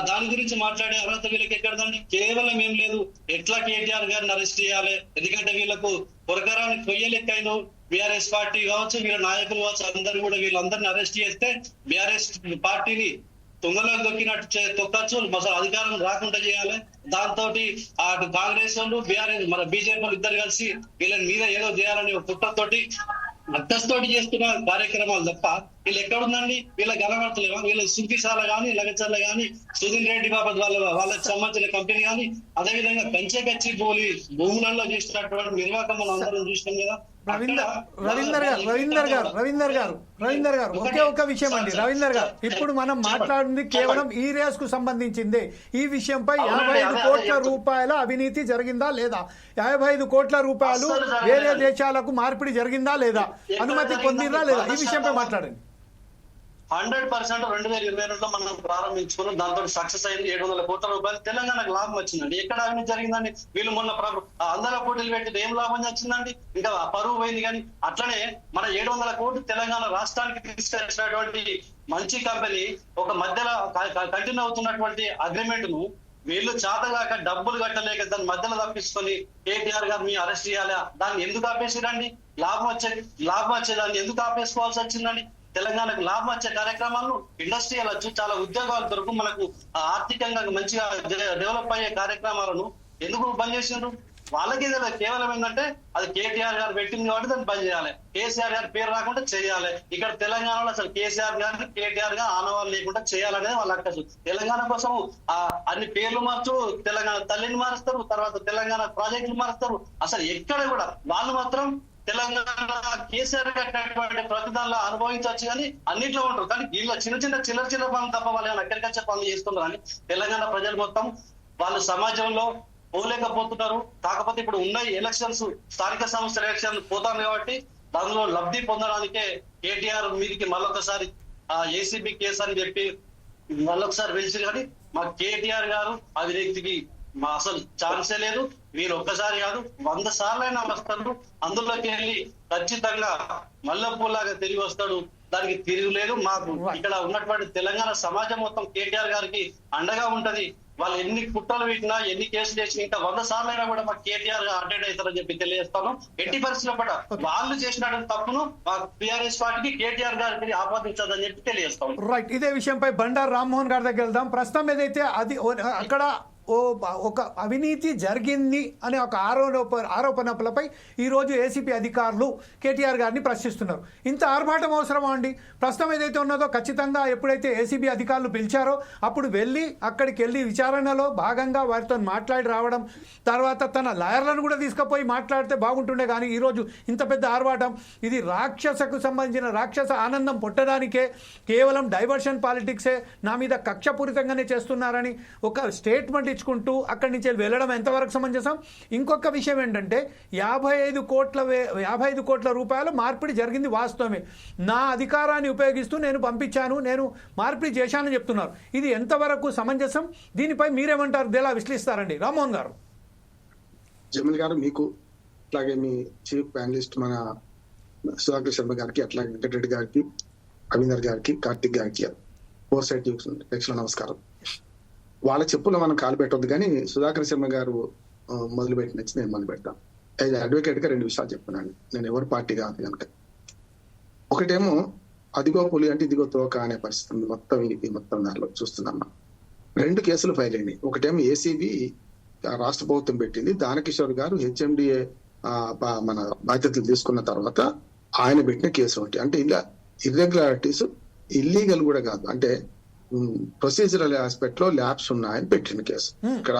దాని గురించి మాట్లాడే అర్హత వీళ్ళకి ఎక్కడదండి? కేవలం ఏం లేదు, ఎట్లా కేటీఆర్ గారిని అరెస్ట్ చేయాలి, ఎందుకంటే వీళ్ళకు పొరకరాని కొయ్యలెక్కైన బీఆర్ఎస్ పార్టీ కావచ్చు, వీళ్ళ నాయకులు కావచ్చు, అందరూ కూడా వీళ్ళందరినీ అరెస్ట్ చేస్తే బీఆర్ఎస్ పార్టీని తుంగలో దొక్కినట్టు తొక్కచ్చు, అసలు అధికారం రాకుండా చేయాలి. దాంతో అటు కాంగ్రెస్ వాళ్ళు బీఆర్ఎస్ మన బీజేపీ వాళ్ళు ఇద్దరు కలిసి వీళ్ళని మీద ఏదో చేయాలని ఒక కుట్రతోటి అక్కస్తోటి చేస్తున్న కార్యక్రమాలు తప్ప వీళ్ళు ఎక్కడుందండి? వీళ్ళ కనబడతలేవా? వీళ్ళ సుఖిశాల గానీ, లగచర్ల గానీ, సుధీర్ రెడ్డి బాబత్ వాళ్ళకి సంబంధించిన కంపెనీ కానీ, అదేవిధంగా కంచెకచ్చి భూములలో చేసినటువంటి నిర్వాహకం మనం అందరం చూసినాం కదా. రవీందర్ గారు ఒకే ఒక విషయం అండి. రవీందర్ గారు, ఇప్పుడు మనం మాట్లాడింది కేవలం ఈ రేస్ కు సంబంధించింది. ఈ విషయంపై 55 కోట్ల రూపాయల అవినీతి జరిగిందా లేదా, 55 కోట్ల రూపాయలు వేరే దేశాలకు మార్పిడి జరిగిందా లేదా, అనుమతి పొందిందా లేదా, ఈ విషయంపై మాట్లాడండి. 100% 2022లో మనం ప్రారంభించుకున్నాం. దాంతో సక్సెస్ అయింది. 700 కోట్ల రూపాయలు తెలంగాణకు లాభం వచ్చిందండి. ఎక్కడ అవినీతి జరిగిందండి? వీళ్ళు మొన్న అందరూ పోటీలు పెట్టి ఏం లాభం వచ్చిందండి? ఇంకా పరువు పోయింది. కానీ అట్లనే మన 700 కోట్లు తెలంగాణ రాష్ట్రానికి తీసుకొచ్చినటువంటి మంచి కంపెనీ ఒక మధ్యలో కంటిన్యూ అవుతున్నటువంటి అగ్రిమెంట్ ను వీళ్ళు చేతగాక డబ్బులు కట్టలేక దాని మధ్యలో తప్పించుకొని కేటీఆర్ గారు మీ అరెస్ట్ చేయాలి, దాన్ని ఎందుకు ఆపేసిరండి? లాభం వచ్చేదాన్ని ఎందుకు ఆపేసుకోవాల్సి వచ్చిందండి? తెలంగాణకు లాభం వచ్చే కార్యక్రమాలను ఇండస్ట్రియల్ వచ్చు, చాలా ఉద్యోగాలు దొరకు, మనకు ఆర్థికంగా మంచిగా డెవలప్ అయ్యే కార్యక్రమాలను ఎందుకు బంద్ చేసినారు? వాళ్ళకి కేవలం ఏంటంటే అది కేటీఆర్ గారు పెట్టింది కాబట్టి దాన్ని బంద్ చేయాలి, కేసీఆర్ గారి పేరు రాకుండా చేయాలి. ఇక్కడ తెలంగాణలో అసలు కేసీఆర్ గారిని కేటీఆర్ గా ఆనవాళ్ళు లేకుండా చేయాలనేది వాళ్ళ అక్కసు. తెలంగాణ కోసం అన్ని పేర్లు మార్చు, తెలంగాణ తల్లిని మారుస్తారు, తర్వాత తెలంగాణ ప్రాజెక్టులు మారుస్తారు. అసలు ఎక్కడ కూడా వాళ్ళు మాత్రం తెలంగాణ కేసీఆర్ కట్టినటువంటి ప్రతిదానిలో అనుభవించవచ్చు కానీ అన్నింటిలో ఉంటారు. కానీ వీళ్ళ చిన్న పనులు తప్ప వాళ్ళు అగ్రికల్చర్ పనులు చేస్తున్నారు. అని తెలంగాణ ప్రజలు మొత్తం వాళ్ళు సమాజంలో పోలేకపోతున్నారు. కాకపోతే ఇప్పుడు ఉన్న ఎలక్షన్స్, స్థానిక సంస్థల ఎలక్షన్ పోతాను కాబట్టి దానిలో లబ్ధి పొందడానికే కేటీఆర్ మీదికి మళ్ళొకసారి ఏసీబీ కేసు అని చెప్పి మళ్ళొకసారి పిలిచి, కానీ మా కేటీఆర్ గారు అవినీతికి అసలు ఛాన్సే లేదు. వీళ్ళు ఒక్కసారి కాదు 100 సార్లైనా వస్తారు. అందులోకి వెళ్ళి ఖచ్చితంగా మల్లెపూలాగా తిరిగి వస్తాడు. దానికి తిరుగులేదు. మాకు ఇక్కడ ఉన్నటువంటి తెలంగాణ సమాజం మొత్తం కేటీఆర్ గారికి అండగా ఉంటది. వాళ్ళు ఎన్ని కుట్రలు పెట్టినా, ఎన్ని కేసులు చేసినా, ఇంకా 100 సార్లైనా కూడా మాకు కేటీఆర్ గా అటెండ్ అవుతారని చెప్పి తెలియజేస్తాను. ఎట్టి పరిస్థితుల్లో కూడా వాళ్ళు చేసినటువంటి తప్పును మా టీఆర్ఎస్ పార్టీకి కేటీఆర్ గారికి ఆపాదించదని చెప్పి తెలియజేస్తాం. రైట్, ఇదే విషయంపై బండారు రామ్మోహన్ గారి దగ్గర వెళ్దాం. ప్రస్తుతం ఏదైతే అది అక్కడ ఒక అవినీతి జరిగింది అనే ఒక ఆరోపణలపై ఈరోజు ఏసీపీ అధికారులు కేటీఆర్ గారిని ప్రశ్నిస్తున్నారు. ఇంత ఆర్భాటం అవసరమా అండి? ప్రస్తుతం ఏదైతే ఉన్నదో ఖచ్చితంగా ఎప్పుడైతే ఏసీబీ అధికారులు పిలిచారో అప్పుడు అక్కడికి వెళ్ళి విచారణలో భాగంగా వారితో మాట్లాడి రావడం, తర్వాత తన లాయర్లను కూడా తీసుకుపోయి మాట్లాడితే బాగుంటుండే. కానీ ఈరోజు ఇంత పెద్ద ఆర్భాటం, ఇది రాక్షసకు సంబంధించిన రాక్షస ఆనందం పొట్టడానికే, కేవలం డైవర్షన్ పాలిటిక్సే, నా మీద కక్షపూరితంగానే చేస్తున్నారని ఒక స్టేట్మెంట్ ఇచ్చుకుంటూ అక్కడి నుంచి వెళ్ళడం ఎంతవరకు సమంజసం? ఇంకొక విషయం ఏంటంటే 55 కోట్ల రూపాయల మార్పిడి జరిగింది వాస్తవమే. నా అధికారాన్ని ఉపయోగిస్తూ నేను పంపించాను, నేను మార్పిడి చేశానని చెప్తున్నారు. ఇది ఎంతవరకు సమంజసం? దీనిపై మీరేమంటారు? ఎలా విశ్లేషిస్తారండి రామ్మోహన్ గారు? జమీల్ గారు, మీకు అట్లాగే మీ చీఫ్ ప్యానలిస్ట్ మన సుధాకర్ శర్మ గారికి, అట్లాగే వెంకటరెడ్డి గారికి, రవీందర్ గారికి, కార్తిక్ గారికి, 4 సైడ్ నమస్కారం. వాళ్ళ చెప్పులో మనం కాలు పెట్టొద్దు, కానీ సుధాకర్ శర్మ గారు మొదలు పెట్టిన నేను మొదలు పెడతాను. యాజ్ అడ్వకేట్ గా 2 విషయాలు చెప్తున్నాను. నేను ఎవరు పార్టీ కాదు కనుక. ఒకటేమో అదిగో పులి అంటే ఇదిగో తోక అనే పరిస్థితి మొత్తం దానిలో చూస్తున్నాం. 2 కేసులు ఫైల్ అయినాయి. ఒకటేమో ఏసీబీ రాష్ట్ర ప్రభుత్వం పెట్టింది, దానకిషోర్ గారు హెచ్ఎండిఏ మన బాధ్యతలు తీసుకున్న తర్వాత ఆయన పెట్టిన కేసు ఒకటి. అంటే ఇలా ఇర్రెగ్యులారిటీస్, ఇల్లీగల్ కూడా కాదు, అంటే ప్రొసీజరల్ ఆస్పెక్ట్ లో ల్యాబ్స్ ఉన్నాయని పెట్టిన కేసు. ఇక్కడ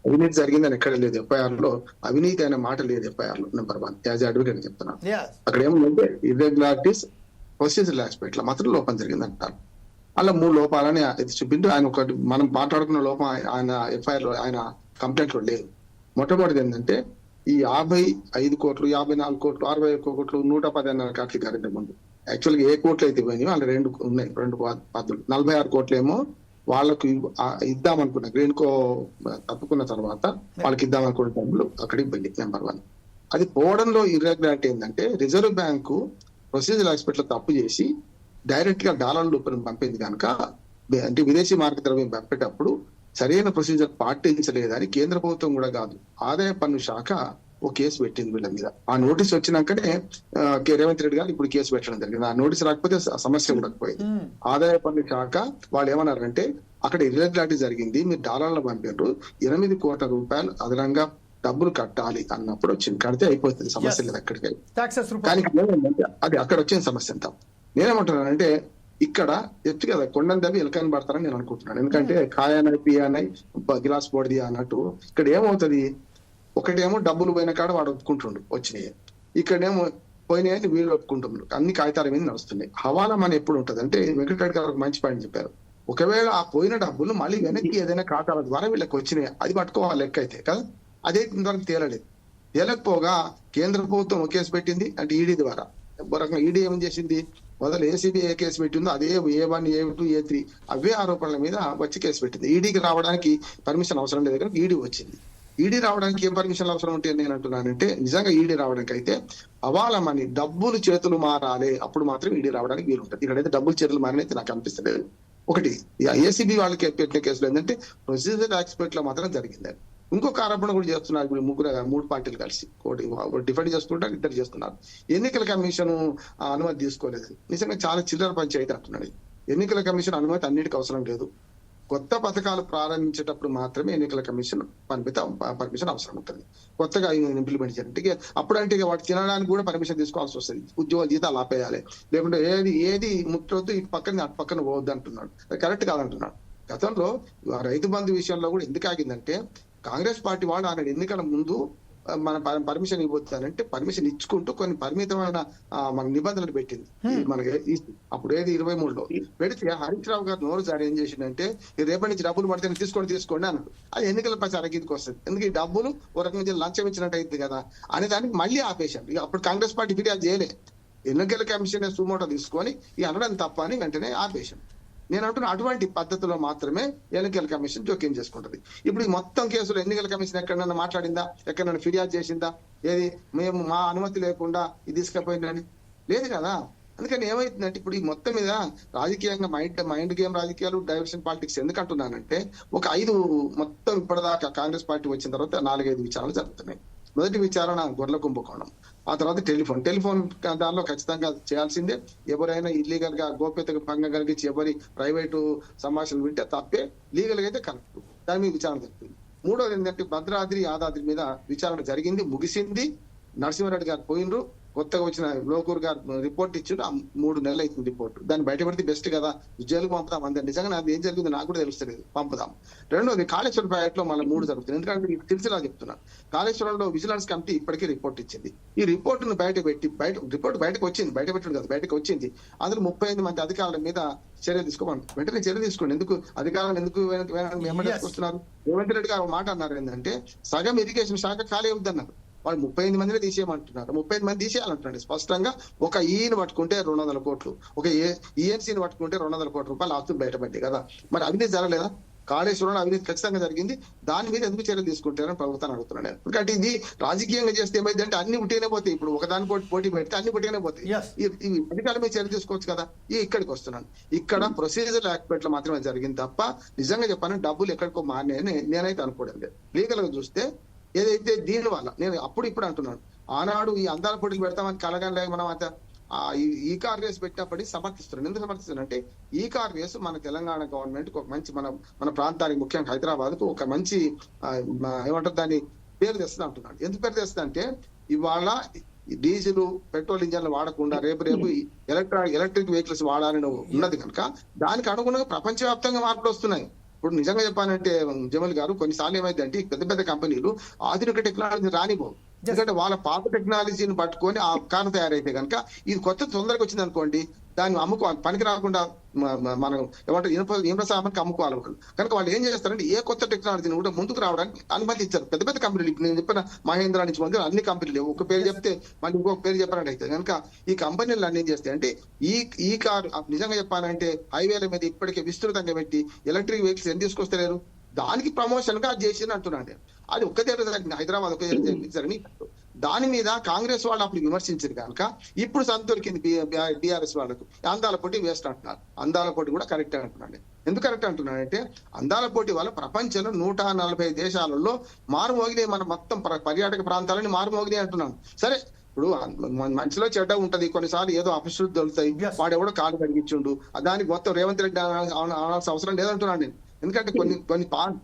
అవినీతి జరిగిందని ఎక్కడ లేదు ఎఫ్ఐఆర్ లో, అవినీతి అనే మాట లేదు ఎఫ్ఐఆర్ లో. నెంబర్ 1 యాజ్ అడ్వకేట్ చెప్తున్నాను. అక్కడ ఏముందంటే ఇర్రెగ్యులారిటీస్, ప్రొసీజరల్ ఆస్పెక్ట్ లో మాత్రం లోపం జరిగింది అంటారు. అలా 3 లోపాలని చూపించు. ఆయన ఒకటి మనం మాట్లాడుకున్న లోపం ఆయన ఎఫ్ఐఆర్ లో, ఆయన కంప్లైంట్ లో లేదు. మొట్టమొదటిది ఏంటంటే ఈ 55 కోట్లు, 54 కోట్లు, 61 కోట్లు, 110 కోట్లు గారి ముందు యాక్చువల్గా ఏ కోట్లు అయితే పోయినాయో అలా 2 ఉన్నాయి, 2 పద్ధతులు. 46 కోట్లేమో వాళ్ళకు ఇద్దామనుకున్న గ్రీన్కో తప్పుకున్న తర్వాత వాళ్ళకి ఇద్దామనుకున్న డబ్బులు అక్కడికి పోయింది. నెంబర్ 1. అది పోవడంలో ఇర్రెగ్యులారిటీ ఏంటంటే రిజర్వ్ బ్యాంకు ప్రొసీజర్ ఆస్పెక్ట్ లో తప్పు చేసి డైరెక్ట్ గా డాలర్ రూపాయలు పంపింది కనుక అంటే విదేశీ మార్గ ద్రవ్యం పంపేటప్పుడు సరైన ప్రొసీజర్ పాటించలేదని కేంద్ర ప్రభుత్వం కూడా కాదు, ఆదాయ పన్ను శాఖ ఓ కేసు పెట్టింది వీళ్ళ మీద. ఆ నోటీస్ వచ్చినాకనే రేవంత్ రెడ్డి గారు ఇప్పుడు కేసు పెట్టడం జరిగింది. ఆ నోటీస్ రాకపోతే సమస్య ఉండకపోయింది. ఆదాయ పన్ను శాఖ వాళ్ళు ఏమన్నారంటే అక్కడ ఇర్రెగ్యులారిటీ జరిగింది, మీరు డాలర్లు పంపారు, 8 కోట్ల రూపాయలు అదనంగా డబ్బులు కట్టాలి అన్నప్పుడు వచ్చింది. కడితే అయిపోతుంది, సమస్య లేదు అక్కడికి. కానీ అది అక్కడ వచ్చిన సమస్య అంతా. నేనేమంటున్నానంటే ఇక్కడ ఎత్తు కదా కొండని దవ్వి ఎలకని పడతారని నేను అనుకుంటున్నాను. ఎందుకంటే కాయానై పియానై గిలాస్ పొడిది అన్నట్టు ఇక్కడ ఏమవుతుంది, ఒకటేమో డబ్బులు పోయిన కాడ వాడు ఒప్పుకుంటుండు వచ్చినాయి, ఇక్కడేమో పోయినాయని వీళ్ళు ఒప్పుకుంటున్నారు, అన్ని కాగితాల మీద నడుస్తున్నాయి. హవాలా మన ఎప్పుడు ఉంటుంది అంటే వెంకటరెడ్డి గారు ఒక మంచి పాయింట్ చెప్పారు, ఒకవేళ ఆ పోయిన డబ్బులు మళ్ళీ వెనక్కి ఏదైనా ఖాతాల ద్వారా వీళ్ళకి వచ్చినాయి, అది పట్టుకోవాలి లెక్క అయితే కదా. అదే ఇంతవరకు తేలలేదు. తేలకపోగా కేంద్ర ప్రభుత్వం ఒక కేసు పెట్టింది, అంటే ఈడీ ద్వారా. రకంగా ఈడీ ఏం చేసింది, మొదలు ఏసీబీ ఏ కేసు పెట్టిందో అదే A1, A2, A3 అవే ఆరోపణల మీద వచ్చి కేసు పెట్టింది. ఈడీకి రావడానికి పర్మిషన్ అవసరం లేదు కనుక ఈడీ వచ్చింది. ఈడీ రావడానికి ఏం పర్మిషన్ అవసరం ఉంటే నేను అంటున్నానంటే నిజంగా ఈడీ రావడానికి అయితే హవాలా మనీ డబ్బులు చేతులు మారాలి, అప్పుడు మాత్రం ఈడీ రావడానికి వీలుంటుంది. ఇక్కడైతే డబ్బులు చేతులు మారినైతే నాకు అనిపిస్తలేదు. ఒకటి ఏసీబీ వాళ్ళకి పెట్టిన కేసులో ఏంటంటే ప్రొసీజర్ ఎక్స్పర్ట్ లో మాత్రం జరిగింది. ఇంకొక ఆరోపణ కూడా చేస్తున్నారు ఇప్పుడు 3 పార్టీలు కలిసి, ఒకటి డిఫెండ్ చేసుకుంటారు, ఇద్దరు చేస్తున్నారు. ఎన్నికల కమిషన్ అనుమతి తీసుకోలేదు. నిజంగా చాలా చిల్లర పంచాయతీ అంటున్నాడు. ఎన్నికల కమిషన్ అనుమతి అన్నిటికీ అవసరం లేదు. కొత్త పథకాలు ప్రారంభించేటప్పుడు మాత్రమే ఎన్నికల కమిషన్ పర్మిషన్ అవసరం ఉంటుంది. కొత్తగా ఇంప్లిమెంట్ చేయాలంటే అప్పుడంటే వాటి తినడానికి కూడా పర్మిషన్ తీసుకోవాల్సి వస్తుంది. ఉద్యోగ జీతాలు ఆపేయాలి, లేకుంటే ఏది ముట్టొద్దు, ఇటు పక్కన అటు పక్కన పోవద్దు అంటున్నాడు. అది కరెక్ట్ కాదంటున్నాడు. గతంలో రైతు బంధు విషయంలో కూడా ఎందుకు ఆగిందంటే కాంగ్రెస్ పార్టీ వాళ్ళు ఆయన ఎన్నికల ముందు మన పర్మిషన్ ఇవ్వద్దానంటే పర్మిషన్ ఇచ్చుకుంటూ కొన్ని పరిమితమైన మన నిబంధనలు పెట్టింది మనకి. అప్పుడు ఏది 23లో పెడితే హరీష్ రావు గారు నోరు జారీ ఏం చేసిందంటే రేపటి నుంచి డబ్బులు పడితే తీసుకోండి అన్నాడు. అది ఎన్నికల ప్రచారం కిందకి వస్తుంది. ఎందుకు ఈ డబ్బులు ఒక రకంగా లంచం ఇచ్చినట్టు అయింది కదా అనే దానికి మళ్ళీ ఆపేశాం. ఇక అప్పుడు కాంగ్రెస్ పార్టీ ఫిర్యాదు చేయలే, ఎన్నికల కమిషన్ సుమోటో తీసుకొని ఈ అనడం తప్ప అని వెంటనే ఆపేశాం. నేను అంటున్నా అటువంటి పద్ధతిలో మాత్రమే ఎన్నికల కమిషన్ జోక్యం చేసుకుంటది. ఇప్పుడు ఈ మొత్తం కేసులు ఎన్నికల కమిషన్ ఎక్కడైనా మాట్లాడిందా, ఎక్కడైనా ఫిర్యాదు చేసిందా, ఏది మేము మా అనుమతి లేకుండా ఇది తీసుకుపోయిందని లేదు కదా. అందుకని ఏమైతుందంటే ఇప్పుడు ఈ మొత్తం మీద రాజకీయంగా మైండ్ గేమ్ రాజకీయాలు, డైవర్షన్ పాలిటిక్స్ ఎందుకు అంటున్నానంటే ఒక 5 మొత్తం ఇప్పటిదాకా కాంగ్రెస్ పార్టీ వచ్చిన తర్వాత 4-5 విచారణలు జరుగుతున్నాయి. మొదటి విచారణ గొర్రెల కుంభకోణం, ఆ తర్వాత టెలిఫోన్ దానిలో ఖచ్చితంగా చేయాల్సిందే. ఎవరైనా ఇల్లీగల్ గా గోప్యతకు భంగం కలిగించి ఎవరి ప్రైవేటు సంభాషణలు వింటే తప్పే, లీగల్ గా అయితే కరెక్ట్, దాని మీద విచారణ జరుగుతుంది. మూడోది ఏంటంటే భద్రాద్రి యాదాద్రి మీద విచారణ జరిగింది, ముగిసింది. నరసింహారెడ్డి గారు పోయినరు, కొత్తగా వచ్చిన లోకూర్ గారు రిపోర్ట్ ఇచ్చారు. 3 నెలలు అవుతుంది రిపోర్ట్. దాన్ని బయటపడితే బెస్ట్ కదా, జైలుకు పంపుదాం అంతే. నిజంగా నాకు ఏం జరిగింది నాకు కూడా తెలుస్తలేదు, పంపుదాం. రెండోది కాళేశ్వరం ప్రాజెక్ట్ లో మళ్ళీ 3 జరుగుతుంది. ఎందుకంటే మీకు తెలిసిలా చెప్తున్నాను, కాళేశ్వరంలో విజిలెన్స్ కమిటీ ఇప్పటికీ రిపోర్ట్ ఇచ్చింది. ఈ రిపోర్టును రిపోర్ట్ బయటకు వచ్చింది, బయట పెట్టడం కదా, బయటకు వచ్చింది. అందులో 35 మంది అధికారుల మీద చర్య తీసుకోమని వెంటనే చర్య తీసుకోండి. ఎందుకు అధికారులను ఎందుకు వస్తున్నారు? రేవంత్ రెడ్డి గారు మాట అన్నారు ఏంటంటే సగం ఇరిగేషన్ శాఖ ఖాళీ అవుద్దన్నారు. వాళ్ళు 35 మందిని తీసేయమంటున్నారు. 35 మంది తీసేయాలంటున్నాడు స్పష్టంగా. ఒక ఈని పట్టుకుంటే 200 కోట్లు, ఒక ఈఎన్సీని పట్టుకుంటే 200 కోట్ల రూపాయలు ఆస్తులు బయటపడ్డాయి కదా. మరి అవినీతి జరగలేదా? కాళేశ్వరంలో అవినీతి ఖచ్చితంగా జరిగింది. దాని మీద ఎందుకు చర్యలు తీసుకుంటారని ప్రభుత్వాన్ని అడుగుతున్నాను. ఎందుకంటే ఇది రాజకీయంగా చేస్తే ఏమైంది అంటే అన్ని ఉట్టిగానే పోతాయి. ఇప్పుడు ఒకదాని పోటీ పెడితే అన్ని ఉట్టిగానే పోతాయి. ఈ అధికారుల మీద చర్య తీసుకోవచ్చు కదా. ఇక్కడికి వస్తున్నాను. ఇక్కడ ప్రొసీజర్ యాక్ట్ మాత్రమే జరిగింది తప్ప నిజంగా చెప్పాను డబ్బులు ఎక్కడికో మారినాయని నేనైతే అనుకోవడం లేదు. లీగల్ గా చూస్తే ఏదైతే దీని వల్ల నేను ఇప్పుడు అంటున్నాను, ఆనాడు ఈ అందాల పోటీలు పెడతామని కలగంలే మనం అంత ఈ కార్ రేస్ పెట్టినప్పటికీ సమర్థిస్తున్నాను. ఎందుకు సమర్థిస్తున్నాను అంటే ఈ కార్ రేస్ మన తెలంగాణ గవర్నమెంట్ ఒక మంచి మన ప్రాంతానికి ముఖ్యంగా హైదరాబాద్ కు ఒక మంచి ఏమంటారు దాన్ని పేరు తెస్తుంది అంటున్నాను. ఎందుకు పేరు తెస్తుంది అంటే ఇవాళ డీజిల్ పెట్రోల్ ఇంజన్లు వాడకుండా రేపు ఎలక్ట్రిక్ వెహికల్స్ వాడాలని ఉన్నది కనుక దానికి అనుగుణంగా ప్రపంచవ్యాప్తంగా మార్పులు వస్తున్నాయి. ఇప్పుడు నిజంగా చెప్పాలంటే జమల్ గారు కొన్నిసార్లు ఏమైంది అంటే పెద్ద కంపెనీలు ఆధునిక టెక్నాలజీ రానివ్వవు. ఎందుకంటే వాళ్ళ పాత టెక్నాలజీని పట్టుకొని ఆ కారు తయారైతే కనుక ఇది కొత్త తొందరగా వచ్చింది అనుకోండి, దాన్ని అమ్ముకోవాలి, పనికి రాకుండా మనం ఏమంటారు ఇనుప సామాన్కి అమ్ముకోవాలి. కనుక వాళ్ళు ఏం చేస్తారంటే ఏ కొత్త టెక్నాలజీని కూడా ముందుకు రావడానికి అనుమతించారు. పెద్ద కంపెనీలు ఇప్పుడు నేను చెప్పిన మహేంద్ర నుంచి మంది అన్ని కంపెనీలు ఒక పేరు చెప్తే మళ్ళీ ఇంకొక పేరు చెప్పాలంటే అయితే కనుక ఈ కంపెనీలు అన్ని ఏం చేస్తాయి అంటే ఈ కారు నిజంగా చెప్పాలంటే హైవేల మీద ఇప్పటికే విస్తృతంగా పెట్టి ఎలక్ట్రిక్ వెహికల్స్ ఏం తీసుకొస్తలేరు, దానికి ప్రమోషన్ గా అది చేసింది అంటున్నాను. అది ఒక్క దగ్గర హైదరాబాద్ ఒక్క దగ్గర జరిగింది. దాని మీద కాంగ్రెస్ వాళ్ళు అప్పుడు విమర్శించారు కనుక ఇప్పుడు సంతోరికింది బీఆర్ఎస్ వాళ్ళకు. అందాల పోటీ వేస్ట్ అంటున్నారు. అందాల పోటీ కూడా కరెక్ట్ అంటున్నాను. ఎందుకు కరెక్ట్ అంటున్నానంటే అందాల పోటీ వల్ల ప్రపంచంలో 140 దేశాలలో మారుమోగినాయి, మన మొత్తం పర్యాటక ప్రాంతాలని మారుమోగినాయి అంటున్నాను. సరే, ఇప్పుడు మంచిలో చెడ్డ ఉంటది, కొన్నిసార్లు ఏదో అపశృద్ధి దొరుకుతాయి, వాడెవడో కాలు కడిగించుండు, దానికి మొత్తం రేవంత్ రెడ్డి అనాల్సిన అవసరం లేదంటున్నాను నేను. ఎందుకంటే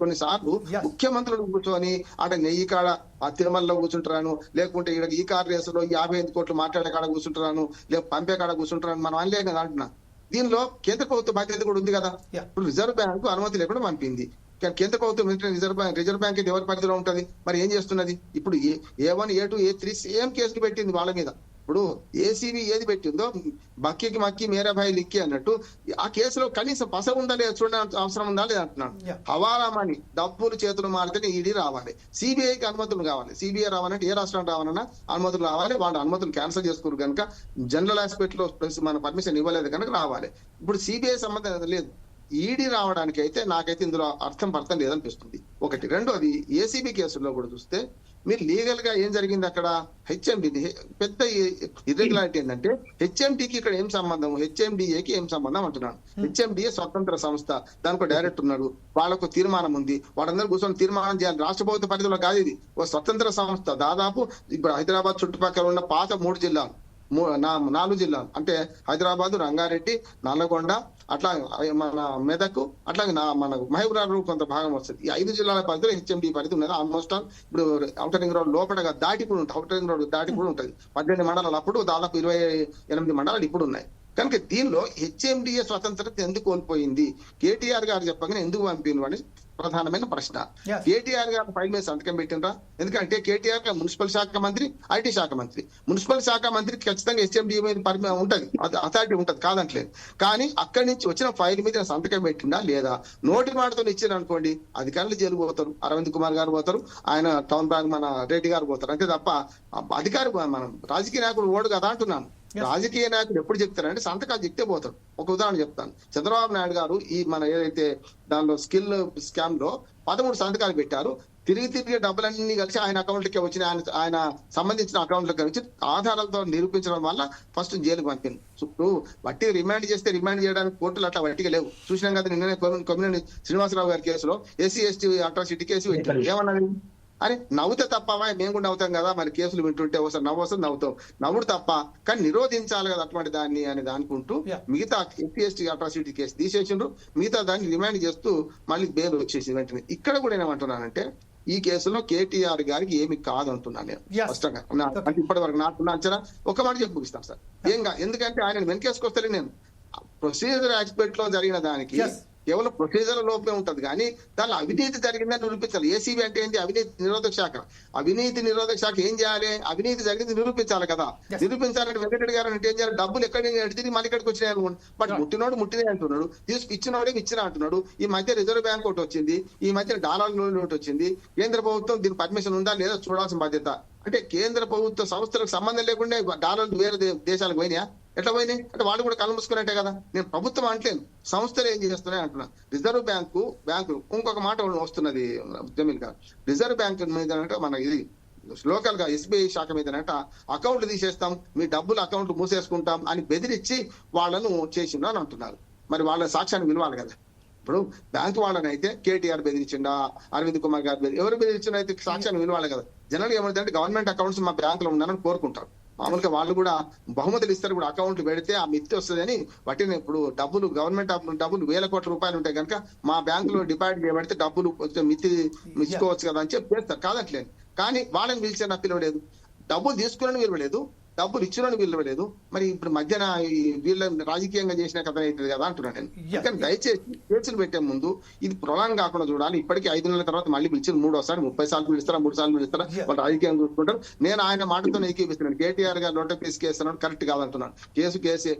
కొన్నిసార్లు ముఖ్యమంత్రులు కూర్చొని అక్కడ నెయ్యి కాడ ఆ తిరుమలలో కూర్చుంటాను, లేకుంటే ఇక్కడ ఈ కార్ రేసులో 55 కోట్లు మాట్లాడే కాడ కూర్చుంటాను, లేక పంపే కాడ కూర్చుంటాను, మనం అనలే కదా అంటున్నా. దీనిలో కేంద్ర ప్రభుత్వ బాధ్యత కూడా ఉంది కదా. ఇప్పుడు రిజర్వ్ బ్యాంకు అనుమతి లేకుండా పంపింది. కేంద్ర ప్రభుత్వం రిజర్వ్ బ్యాంక్ అయితే ఎవరి పరిధిలో ఉంటది, మరి ఏం చేస్తున్నది? ఇప్పుడు A1, A2, A3 సేమ్ కేసులు పెట్టింది వాళ్ళ మీద. ఇప్పుడు ఏసీబీ ఏది పెట్టిందో బక్కీకి మక్కి మేరాభాయి లిక్కి అన్నట్టు ఆ కేసులో కనీసం పస ఉందా లేదా చూడడానికి అవసరం ఉందా లేదా అంటున్నాను. హవాలామని డబ్బులు చేతులు మారితే ఈడీ రావాలి, సిబిఐకి అనుమతులు కావాలి. సిబిఐ రావాలంటే ఏ రాష్ట్రం రావాలన్నా అనుమతులు రావాలి. వాళ్ళ అనుమతులు క్యాన్సిల్ చేసుకోరు కనుక, జనరల్ ఆస్పెక్ట్ లో మన పర్మిషన్ ఇవ్వలేదు కనుక రావాలి. ఇప్పుడు సిబిఐ సంబంధం లేదు. ఈడీ రావడానికి అయితే నాకైతే ఇందులో అర్థం లేదనిపిస్తుంది. ఒకటి. రెండోది, ఏసీబీ కేసుల్లో కూడా చూస్తే మీరు లీగల్ గా ఏం జరిగింది అక్కడ, హెచ్ఎండి పెద్ద ఇర్రెగ్యులారిటీ ఏంటంటే హెచ్ఎండికి ఇక్కడ ఏం సంబంధం, హెచ్ఎండిఏకి ఏం సంబంధం అంటున్నాను. హెచ్ఎండిఏ స్వతంత్ర సంస్థ, దానికి డైరెక్టర్ ఉన్నాడు, వాళ్ళకు తీర్మానం ఉంది, వాళ్ళందరూ కూర్చొని తీర్మానం చేయాలి. రాష్ట్ర ప్రభుత్వ పరిధిలో కాదు ఇది, ఒక స్వతంత్ర సంస్థ. దాదాపు ఇప్పుడు హైదరాబాద్ చుట్టుపక్కల ఉన్న పాత 3 జిల్లాలు 4 జిల్లాలు అంటే హైదరాబాద్, రంగారెడ్డి, నల్లగొండ, అట్లా మన మెదక్, అట్లాగే మన మహబూబ్నగర్ కొంత భాగం వస్తుంది. ఈ 5 జిల్లాల పరిధిలో హెచ్ఎండి పరిధి ఉన్నది. ఆల్మోస్ట్ ఇప్పుడు ఔటర్ రింగ్ రోడ్ లోపల దాటి కూడా ఉంటుంది, ఔటర్ రింగ్ రోడ్ దాటి కూడా ఉంటుంది. 18 మండలాలు అప్పుడు, దాదాపు 28 మండలాలు ఇప్పుడు ఉన్నాయి. కనుక దీనిలో హెచ్ఎండిఏ స్వతంత్రత ఎందుకు కోల్పోయింది, కేటీఆర్ గారు చెప్పగానే ఎందుకు పంపిను అని ప్రధానమైన ప్రశ్న. కేటీఆర్ గారు ఫైల్ మీద సంతకం పెట్టినరా? ఎందుకంటే కేటీఆర్ గారు మున్సిపల్ శాఖ మంత్రి, ఐటీ శాఖ మంత్రి. మున్సిపల్ శాఖ మంత్రికి ఖచ్చితంగా హెచ్ఎండిఏ మీద ఉంటది, అథారిటీ ఉంటది, కాదంటలేదు. కానీ అక్కడి నుంచి వచ్చిన ఫైల్ మీద సంతకం పెట్టిందా లేదా? నోటి మాటతో ఇచ్చారు అనుకోండి, అధికారులు జైలు పోతారు, అరవింద్ కుమార్ గారు పోతారు, ఆయన టౌన్ బ్యాంక్ మన రెడ్డి గారు పోతారు. అంతే తప్ప అధికారి మనం రాజకీయ నాయకుడు ఓడు కదా అంటున్నాను. రాజకీయ నాయకుడు ఎప్పుడు చెప్తారంటే సంతకాలు చెప్తే పోతారు. ఒక ఉదాహరణ చెప్తాను. చంద్రబాబు నాయుడు గారు ఈ మన ఏదైతే దానిలో స్కిల్ స్కామ్ లో 13 సంతకాలు పెట్టారు. తిరిగి డబ్బులన్నీ కలిసి ఆయన అకౌంట్లకే వచ్చిన, ఆయన సంబంధించిన అకౌంట్లకి వచ్చి ఆధారాలతో నిరూపించడం వల్ల ఫస్ట్ జైలుకు పంపింది. ఇప్పుడు వట్టి రిమాండ్ చేస్తే రిమాండ్ చేయడానికి కోర్టులు అట్లా వట్టిగా లేవు. చూసినాం కదా నిన్ననే కొమ్మినేని శ్రీనివాసరావు గారి కేసులో SC/ST అట్రాసిటీ కేసు పెట్టారు. ఏమన్నది? అరే నవ్వుతే తప్పవా, మేము కూడా నవ్వుతాం కదా, మరి కేసులు వింటుంటే ఒకసారి నవ్వొస్తుంది, నవ్వుతాం, నవ్వుడు తప్ప, కానీ నిరోధించాలి కదా అటువంటి దాన్ని అని అనుకుంటూ మిగతా SC/ST అట్రాసిటీ కేసు తీసేసిండ్రు, మిగతా దాన్ని రిమాండ్ చేస్తూ మళ్ళీ బెయిల్ వచ్చేసింది వెంటనే. ఇక్కడ కూడా ఏమంటున్నానంటే ఈ కేసులో కేటీఆర్ గారికి ఏమి కాదు అంటున్నాను నేను స్పష్టంగా. అంటే ఇప్పటి వరకు నాకున్న అంచనా ఒక మాట చెప్పి ముగిస్తాను సార్. ఎందుకంటే ఆయన వెనకేసుకొస్తాను నేను. ప్రొసీజర్ ఆస్పెక్ట్ లో జరిగిన దానికి కేవలం ప్రొసీజర్ లోపే ఉంటది, కానీ దానిలో అవినీతి జరిగిందని నిరూపించాలి. ఏసీబీ అంటే ఏంటి? అవినీతి నిరోధక శాఖ. అవినీతి నిరోధక శాఖ ఏం చేయాలి? అవినీతి జరిగింది నిరూపించాలి కదా. నిరూపించాలంటే వెంకటరెడ్డి గారు అంటే ఏం చేయాలి? డబ్బులు ఎక్కడికి మళ్ళీ ఇక్కడికి వచ్చినాయి అనుకోండి. బట్ ముట్టినోడు ముట్టినే అంటున్నాడు, ఇచ్చినోడే ఇచ్చిన అంటున్నాడు. ఈ మధ్య రిజర్వ్ బ్యాంక్ ఒకటి వచ్చింది, ఈ మధ్య డాలర్ ఒకటి వచ్చింది. కేంద్ర ప్రభుత్వం దీనికి పర్మిషన్ ఉందా లేదా చూడాల్సిన బాధ్యత. అంటే కేంద్ర ప్రభుత్వ సంస్థలకు సంబంధం లేకుండా డాలర్లు వేరే దేశాలకు పోయినాయా? ఎట్లా పోయినాయి? అంటే వాళ్ళు కూడా కళ్ళు మూసుకున్నట్టే కదా. నేను ప్రభుత్వం అంటలేను, సంస్థలు ఏం చేస్తున్నాయి అంటున్నా. రిజర్వ్ బ్యాంకు ఇంకొక మాట వస్తున్నది జమీల్ గారు. రిజర్వ్ బ్యాంక్ మీద మన ఇది లోకల్ గా SBI శాఖ మీదనట అకౌంట్లు తీసేస్తాం, మీ డబ్బులు అకౌంట్లు మూసేసుకుంటాం అని బెదిరించి వాళ్ళను చేసిండు అని అంటున్నారు. మరి వాళ్ళ సాక్ష్యాన్ని విలువాలి కదా. ఇప్పుడు బ్యాంకు వాళ్ళని అయితే కేటీఆర్ బెదిరించిండా, అరవింద్ కుమార్ గారు ఎవరు బెదిరించిన అయితే సాక్ష్యాన్ని విలువాలి కదా. జనరల్ గా ఏమంటే గవర్నమెంట్ అకౌంట్స్ మా బ్యాంకులో ఉండాలని కోరుకుంటారు. మామూలుగా వాళ్ళు కూడా బహుమతులు ఇస్తారు కూడా, అకౌంట్లు పెడితే ఆ మిత్తి వస్తుందని. వాటిని ఇప్పుడు డబ్బులు గవర్నమెంట్ డబ్బులు 1000 కోట్ల రూపాయలు ఉంటాయి కనుక మా బ్యాంకులో డిపాజిట్ చేయబడితే డబ్బులు మిత్తి ఇచ్చుకోవచ్చు కదా అని చెప్పి చేస్తారు, కాదట్లేదు. కానీ వాళ్ళని పిలిచిన పిలవలేదు, డబ్బులు తీసుకుని పిలవలేదు, డబ్బులు ఇచ్చిన పిలవలేదు. మరి ఇప్పుడు మధ్యన వీళ్ళ రాజకీయంగా చేసిన కథ అవుతుంది కదా అంటున్నాను నేను. కానీ దయచేసి కేసులు పెట్టే ముందు ఇది ప్రొలాంగ్ కాకుండా చూడాలి. ఇప్పటికీ 5 నెలల తర్వాత మళ్ళీ పిలిచి 3వ సారి 30 సార్లు పిలుస్తారా, 3 సార్లు పిలుస్తారా, వాళ్ళు రాజకీయంగా చూసుకుంటారు. నేను ఆయన మాటతో ఏకీపిస్తున్నాను. కేటీఆర్ గారు నోట కేసు కేస్తున్నాడు, కరెక్ట్ కాదంటున్నాను. కేసు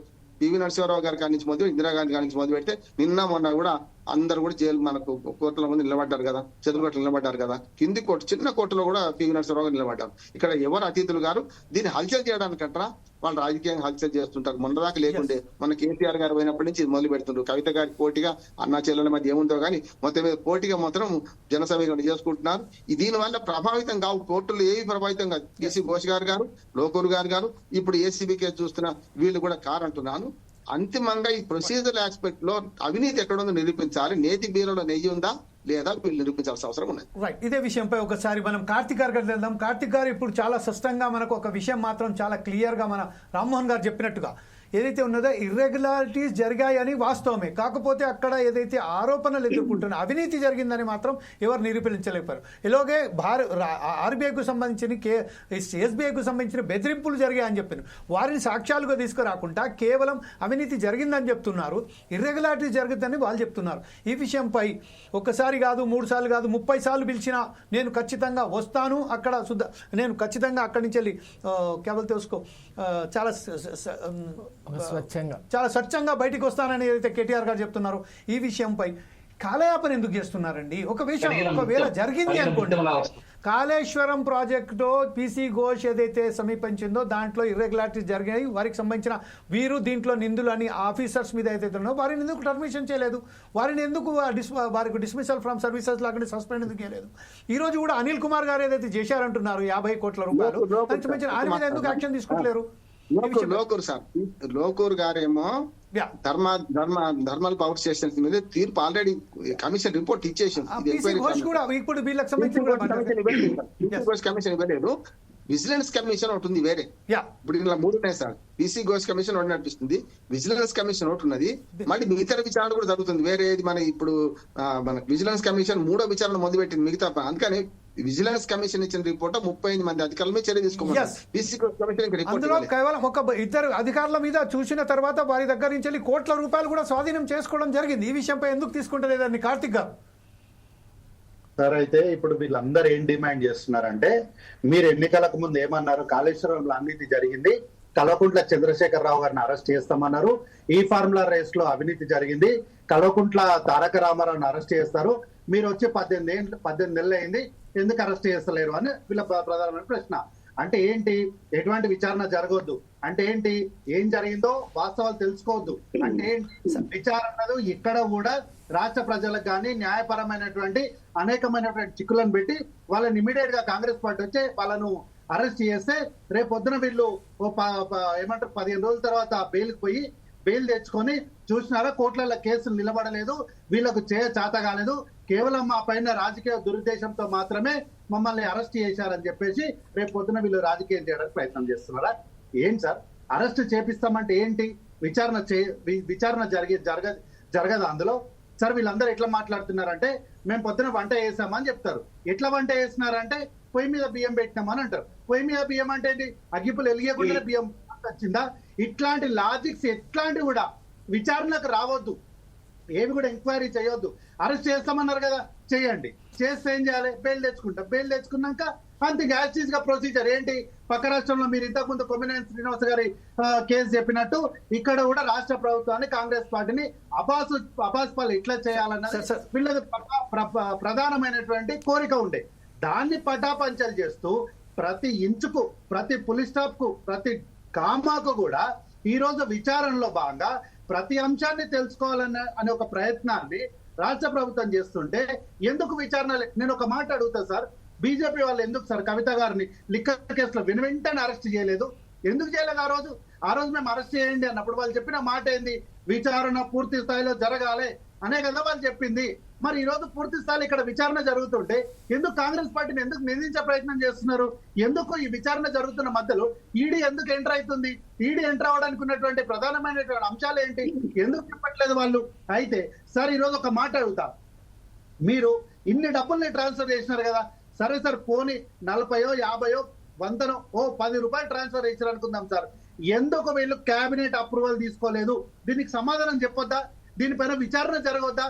PV నరసింహారావు గారి కాడి నుంచి మొదలు, ఇందిరాగాంధీ గారి నుంచి మొదలు పెడితే నిన్న మొన్న కూడా అందరు కూడా జైలు మనకు కోర్టుల ముందు నిలబడ్డారు కదా, చదువుకోట్లు నిలబడ్డారు కదా, కింది కోర్టు చిన్న కోర్టులో కూడా పివి నరసింహరావు గారు నిలబడ్డారు. ఇక్కడ ఎవరు అతిథులు గారు దీన్ని హల్చల్ చేయడానికంటారా? వాళ్ళు రాజకీయంగా హల్చల్ చేస్తుంటారు. మొన్నదాకా లేకుండే మన కేసీఆర్ గారు పోయినప్పటి నుంచి మొదలు పెడుతుండ్రు. కవిత గారికి పోటీగా అన్నా చెల్లెల మధ్య ఏముందో కానీ మొత్తం మీద పోటీగా మాత్రం జనసమీకరణ చేసుకుంటున్నారు. దీని వల్ల ప్రభావితం కావు కోర్టులు, ఏవి ప్రభావితం కాదు. కేసీ ఘోష్ గారు లోకూరు గారు ఇప్పుడు ఏసీబీ కేసు చూస్తున్న వీళ్ళు కూడా కారంటున్నాను. అంతిమంగా ఈ ప్రొసీజర్ ఆస్పెక్ట్ లో అవినీతి ఎక్కడుందో నిరూపించాలి. నేతి బీరలో నెయ్యి ఉందా లేదా వీళ్ళు నిరూపించాల్సిన అవసరం ఉన్నది. రైట్, ఇదే విషయంపై ఒకసారి మనం కార్తిక్ గారు వెళ్దాం. కార్తిక్ గారు ఇప్పుడు చాలా స్పష్టంగా మనకు ఒక విషయం మాత్రం చాలా క్లియర్ గా మన రామ్మోహన్ గారు చెప్పినట్టుగా ఏదైతే ఉన్నదో ఇర్రెగ్యులారిటీస్ జరిగాయని వాస్తవమే. కాకపోతే అక్కడ ఏదైతే ఆరోపణలు ఎదుర్కొంటున్న అవినీతి జరిగిందని మాత్రం ఎవరు నిరూపించలేకపోయారు. ఇలాగే ఆర్బీఐకు సంబంధించిన ఎస్బీఐకు సంబంధించిన బెదిరింపులు జరిగాయని చెప్పారు. వారిని సాక్ష్యాలుగా తీసుకురాకుండా కేవలం అవినీతి జరిగిందని చెప్తున్నారు, ఇర్రెగ్యులారిటీ జరుగుతుందని వాళ్ళు చెప్తున్నారు. ఈ విషయంపై ఒక్కసారి కాదు, 3 సార్లు కాదు, 30 సార్లు పిలిచినా నేను ఖచ్చితంగా వస్తాను, అక్కడ నేను ఖచ్చితంగా అక్కడి నుంచి వెళ్ళి కేవలం తెలుసుకో చాలా స్వచ్ఛంగా బయటికి వస్తానని ఏదైతే కేటీఆర్ గారు చెప్తున్నారు, ఈ విషయంపై కాలయాపన ఎందుకు చేస్తున్నారండి? ఒకవేళ జరిగింది అనుకోండి, కాళేశ్వరం ప్రాజెక్టులో పీసీ ఘోష్ ఏదైతే సమీపించిందో దాంట్లో ఇర్రెగ్యులారిటీస్ జరిగాయి, వారికి సంబంధించిన వీరు దీంట్లో నిందులు అని ఆఫీసర్స్ మీద ఏదైతే ఉన్నారో వారిని ఎందుకు టర్మినేషన్ చేయలేదు? వారిని ఎందుకు వారికి డిస్మిసల్ ఫ్రమ్ సర్వీసెస్ లాగా సస్పెండ్ ఎందుకు చేయలేదు? ఈ రోజు కూడా అనిల్ కుమార్ గారు ఏదైతే చేశారంటున్నారు 50 కోట్ల రూపాయలు, దానికి సంబంధించిన ఆయన మీద ఎందుకు యాక్షన్ తీసుకుంటలేరు? లోకూర్ గారేమో థర్మల్ పవర్ స్టేషన్స్ మీద తీర్పు ఆల్రెడీ కమిషన్ రిపోర్ట్ ఇచ్చేసింది. కమిషన్ ఇవ్వలేదు, విజిలెన్స్ కమిషన్ ఒకటి ఉంది వేరే. ఇప్పుడు ఇలా 3 ఉన్నాయి సార్. పీసీ ఘోష్ కమిషన్ ఒకటి నడిపిస్తుంది, విజిలెన్స్ కమిషన్ ఒకటి ఉన్నది, మళ్ళీ మిగతా విచారణ కూడా జరుగుతుంది వేరేది. మన ఇప్పుడు మన విజిలెన్స్ కమిషన్ 3వ విచారణ మొదలుపెట్టింది మిగతా. అందుకని విజిలెన్స్ కమిషన్ ఇచ్చిన రిపోర్ట్ 35 మంది అధికారుల మీద చర్య తీసుకోమన్నారు. పీసీ ఘోష్ కమిషన్ అందులో కేవలం ఒక 2 అధికారుల మీద చూసిన తర్వాత వారి దగ్గర నుంచి వెళ్ళి కోట్ల రూపాయలు కూడా స్వాధీనం చేసుకోవడం జరిగింది. ఈ విషయంపై ఎందుకు తీసుకుంటలేదండి కార్తిక్ గారు? సార్, అయితే ఇప్పుడు వీళ్ళందరూ ఏం డిమాండ్ చేస్తున్నారంటే, మీరు ఎన్నికలకు ముందు ఏమన్నారు? కాళేశ్వరంలో అవినీతి జరిగింది, కల్వకుంట్ల చంద్రశేఖరరావు గారిని అరెస్ట్ చేస్తామన్నారు. ఈ ఫార్ములా రేస్ లో అవినీతి జరిగింది, కల్వకుంట్ల తారక రామారావుని అరెస్ట్ చేస్తారు. మీరు వచ్చి 18 నెలలు అయింది, ఎందుకు అరెస్ట్ చేస్తలేరు అని వీళ్ళ ప్రధానమైన ప్రశ్న. అంటే ఏంటి? ఎటువంటి విచారణ జరగవద్దు అంటే ఏంటి? ఏం జరిగిందో వాస్తవాలు తెలుసుకోవద్దు అంటే విచారణలు ఇక్కడ కూడా రాష్ట్ర ప్రజలకు కానీ న్యాయపరమైనటువంటి అనేకమైనటువంటి చిక్కులను పెట్టి వాళ్ళని ఇమీడియట్ గా కాంగ్రెస్ పార్టీ వచ్చి వాళ్ళను అరెస్ట్ చేస్తే రేపు పొద్దున వీళ్ళు ఏమంటారు 15 రోజుల తర్వాత బెయిల్కి పోయి బెయిల్ తెచ్చుకొని చూసినారా కోట్ల కేసులు నిలబడలేదు, వీళ్ళకు చేత కాలేదు, కేవలం మా పైన రాజకీయ దురుద్దేశంతో మాత్రమే మమ్మల్ని అరెస్ట్ చేశారని చెప్పేసి రేపు పొద్దున వీళ్ళు రాజకీయం చేయడానికి ప్రయత్నం చేస్తున్నారా? ఏంటి సార్, అరెస్ట్ చేపిస్తామంటే ఏంటి? విచారణ జరగదు అందులో. సార్, వీళ్ళందరూ ఎట్లా మాట్లాడుతున్నారంటే మేము పొద్దున వంట చేసామని చెప్తారు. ఎట్లా వంట చేస్తున్నారంటే పొయ్యి మీద బియ్యం పెట్టినామని అంటారు. పొయ్యి మీద బియ్యం అంటే ఏంటి? అగ్గిపులు ఎలిగకుండా బియ్యం వచ్చిందా? ఇట్లాంటి లాజిక్స్ ఎట్లాంటివి కూడా విచారణకు రావద్దు, ఏవి కూడా ఎంక్వైరీ చేయొద్దు. అరెస్ట్ చేస్తామన్నారు కదా, చేయండి. చేస్తే ఏం చేయాలి? బెయిల్ తెచ్చుకుంటాం. బెయిల్ తెచ్చుకున్నాక అంతే యాక్సిస్ గా ప్రొసీజర్ ఏంటి? పక్క రాష్ట్రంలో మీరు ఇంతకుముందు కొమ్మినేని శ్రీనివాస్ గారి కేసు చెప్పినట్టు ఇక్కడ కూడా రాష్ట్ర ప్రభుత్వాన్ని కాంగ్రెస్ పార్టీని అపాస్పాలు ఎట్లా చేయాలన్నది వీళ్ళది ప్రధానమైనటువంటి కోరిక ఉండే. దాన్ని పటాపంచలు చేస్తూ ప్రతి ఇంచుకు, ప్రతి పులి స్టాప్ కు, ప్రతి కామాకు కూడా ఈ రోజు విచారణలో భాగంగా ప్రతి అంశాన్ని తెలుసుకోవాలనే ఒక ప్రయత్నాన్ని రాష్ట్ర ప్రభుత్వం చేస్తుంటే ఎందుకు విచారణ? నేను ఒక మాట అడుగుతా సార్, బీజేపీ వాళ్ళు ఎందుకు సార్ కవిత గారిని లిక్కర్ కేసులో వెంటనే అరెస్ట్ చేయలేదు? ఎందుకు చేయలేదు? ఆ రోజు మేము అరెస్ట్ చేయండి అన్నప్పుడు వాళ్ళు చెప్పిన మాట ఏంది? విచారణ పూర్తి స్థాయిలో జరగాలి అనే కదా వాళ్ళు చెప్పింది. మరి ఈ రోజు పూర్తి స్థాయిలో ఇక్కడ విచారణ జరుగుతుంటే ఎందుకు కాంగ్రెస్ పార్టీని ఎందుకు నిందించే ప్రయత్నం చేస్తున్నారు? ఎందుకు ఈ విచారణ జరుగుతున్న మధ్యలో ఈడీ ఎందుకు ఎంటర్ అవుతుంది? ఈడీ ఎంటర్ అవడానికి ఉన్నటువంటి ప్రధానమైనటువంటి అంశాలు ఏంటి? ఎందుకు చెప్పట్లేదు వాళ్ళు? అయితే సార్, ఈ రోజు ఒక మాట అడుగుతా, మీరు ఇన్ని డబ్బుల్ని ట్రాన్స్ఫర్ చేసినారు కదా, సరే సార్, పోనీ 40, 50, 100, 10 రూపాయలు ట్రాన్స్ఫర్ చేశారు అనుకుందాం సార్, ఎందుకు వీళ్ళు కేబినెట్ అప్రూవల్ తీసుకోలేదు? దీనికి సమాధానం చెప్పొద్దా? దీనిపైన విచారణ జరగొద్దా?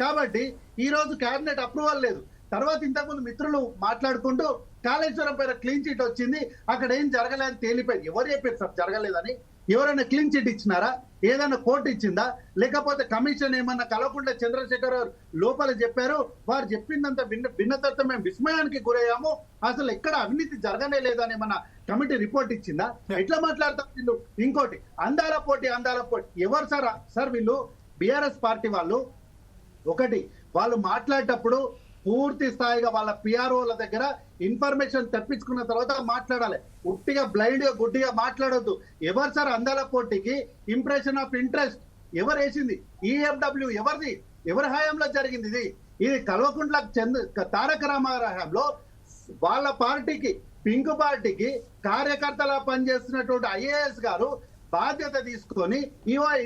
కాబట్టి ఈ రోజు కేబినెట్ అప్రూవల్ లేదు. తర్వాత ఇంతకుముందు మిత్రులు మాట్లాడుకుంటూ కాళేశ్వరం పైన క్లీన్ చిట్ వచ్చింది, అక్కడ ఏం జరగలేదని తేలిపోయింది. ఎవరు చెప్పారు సార్ జరగలేదని? ఎవరైనా క్లీన్ చిట్ ఇచ్చినారా? ఏదైనా కోర్టు ఇచ్చిందా? లేకపోతే కమిషన్ ఏమన్నా కలవకుండా చంద్రశేఖర్ లోపల చెప్పారు, వారు చెప్పిందంత భిన్న తర్వాత మేము విస్మయానికి గురయ్యాము, అసలు ఎక్కడ అవినీతి జరగనే లేదని ఏమన్నా కమిటీ రిపోర్ట్ ఇచ్చిందా? ఎట్లా మాట్లాడతారు వీళ్ళు? ఇంకోటి అందాల పోటీ ఎవరు సార్ వీళ్ళు బిఆర్ఎస్ పార్టీ వాళ్ళు. ఒకటి వాళ్ళు మాట్లాడేటప్పుడు పూర్తి స్థాయిగా వాళ్ళ పిఆర్ఓల దగ్గర ఇన్ఫర్మేషన్ తెప్పించుకున్న తర్వాత మాట్లాడాలి. ఉట్టిగా బ్లైండ్ గా గుడ్డిగా మాట్లాడొద్దు. ఎవరు సార్ అందాల పోటీకి ఇంప్రెషన్ ఆఫ్ ఇంట్రెస్ట్ ఎవరు వేసింది? ఈఎఫ్డబ్ల్యూ ఎవరిది? ఎవరి హయాంలో జరిగింది ఇది కల్వకుంట్ల తారక రామారావు హయాంలో వాళ్ళ పార్టీకి పింక్ పార్టీకి కార్యకర్తలా పనిచేస్తున్నటువంటి ఐఏఎస్ గారు బాధ్యత తీసుకొని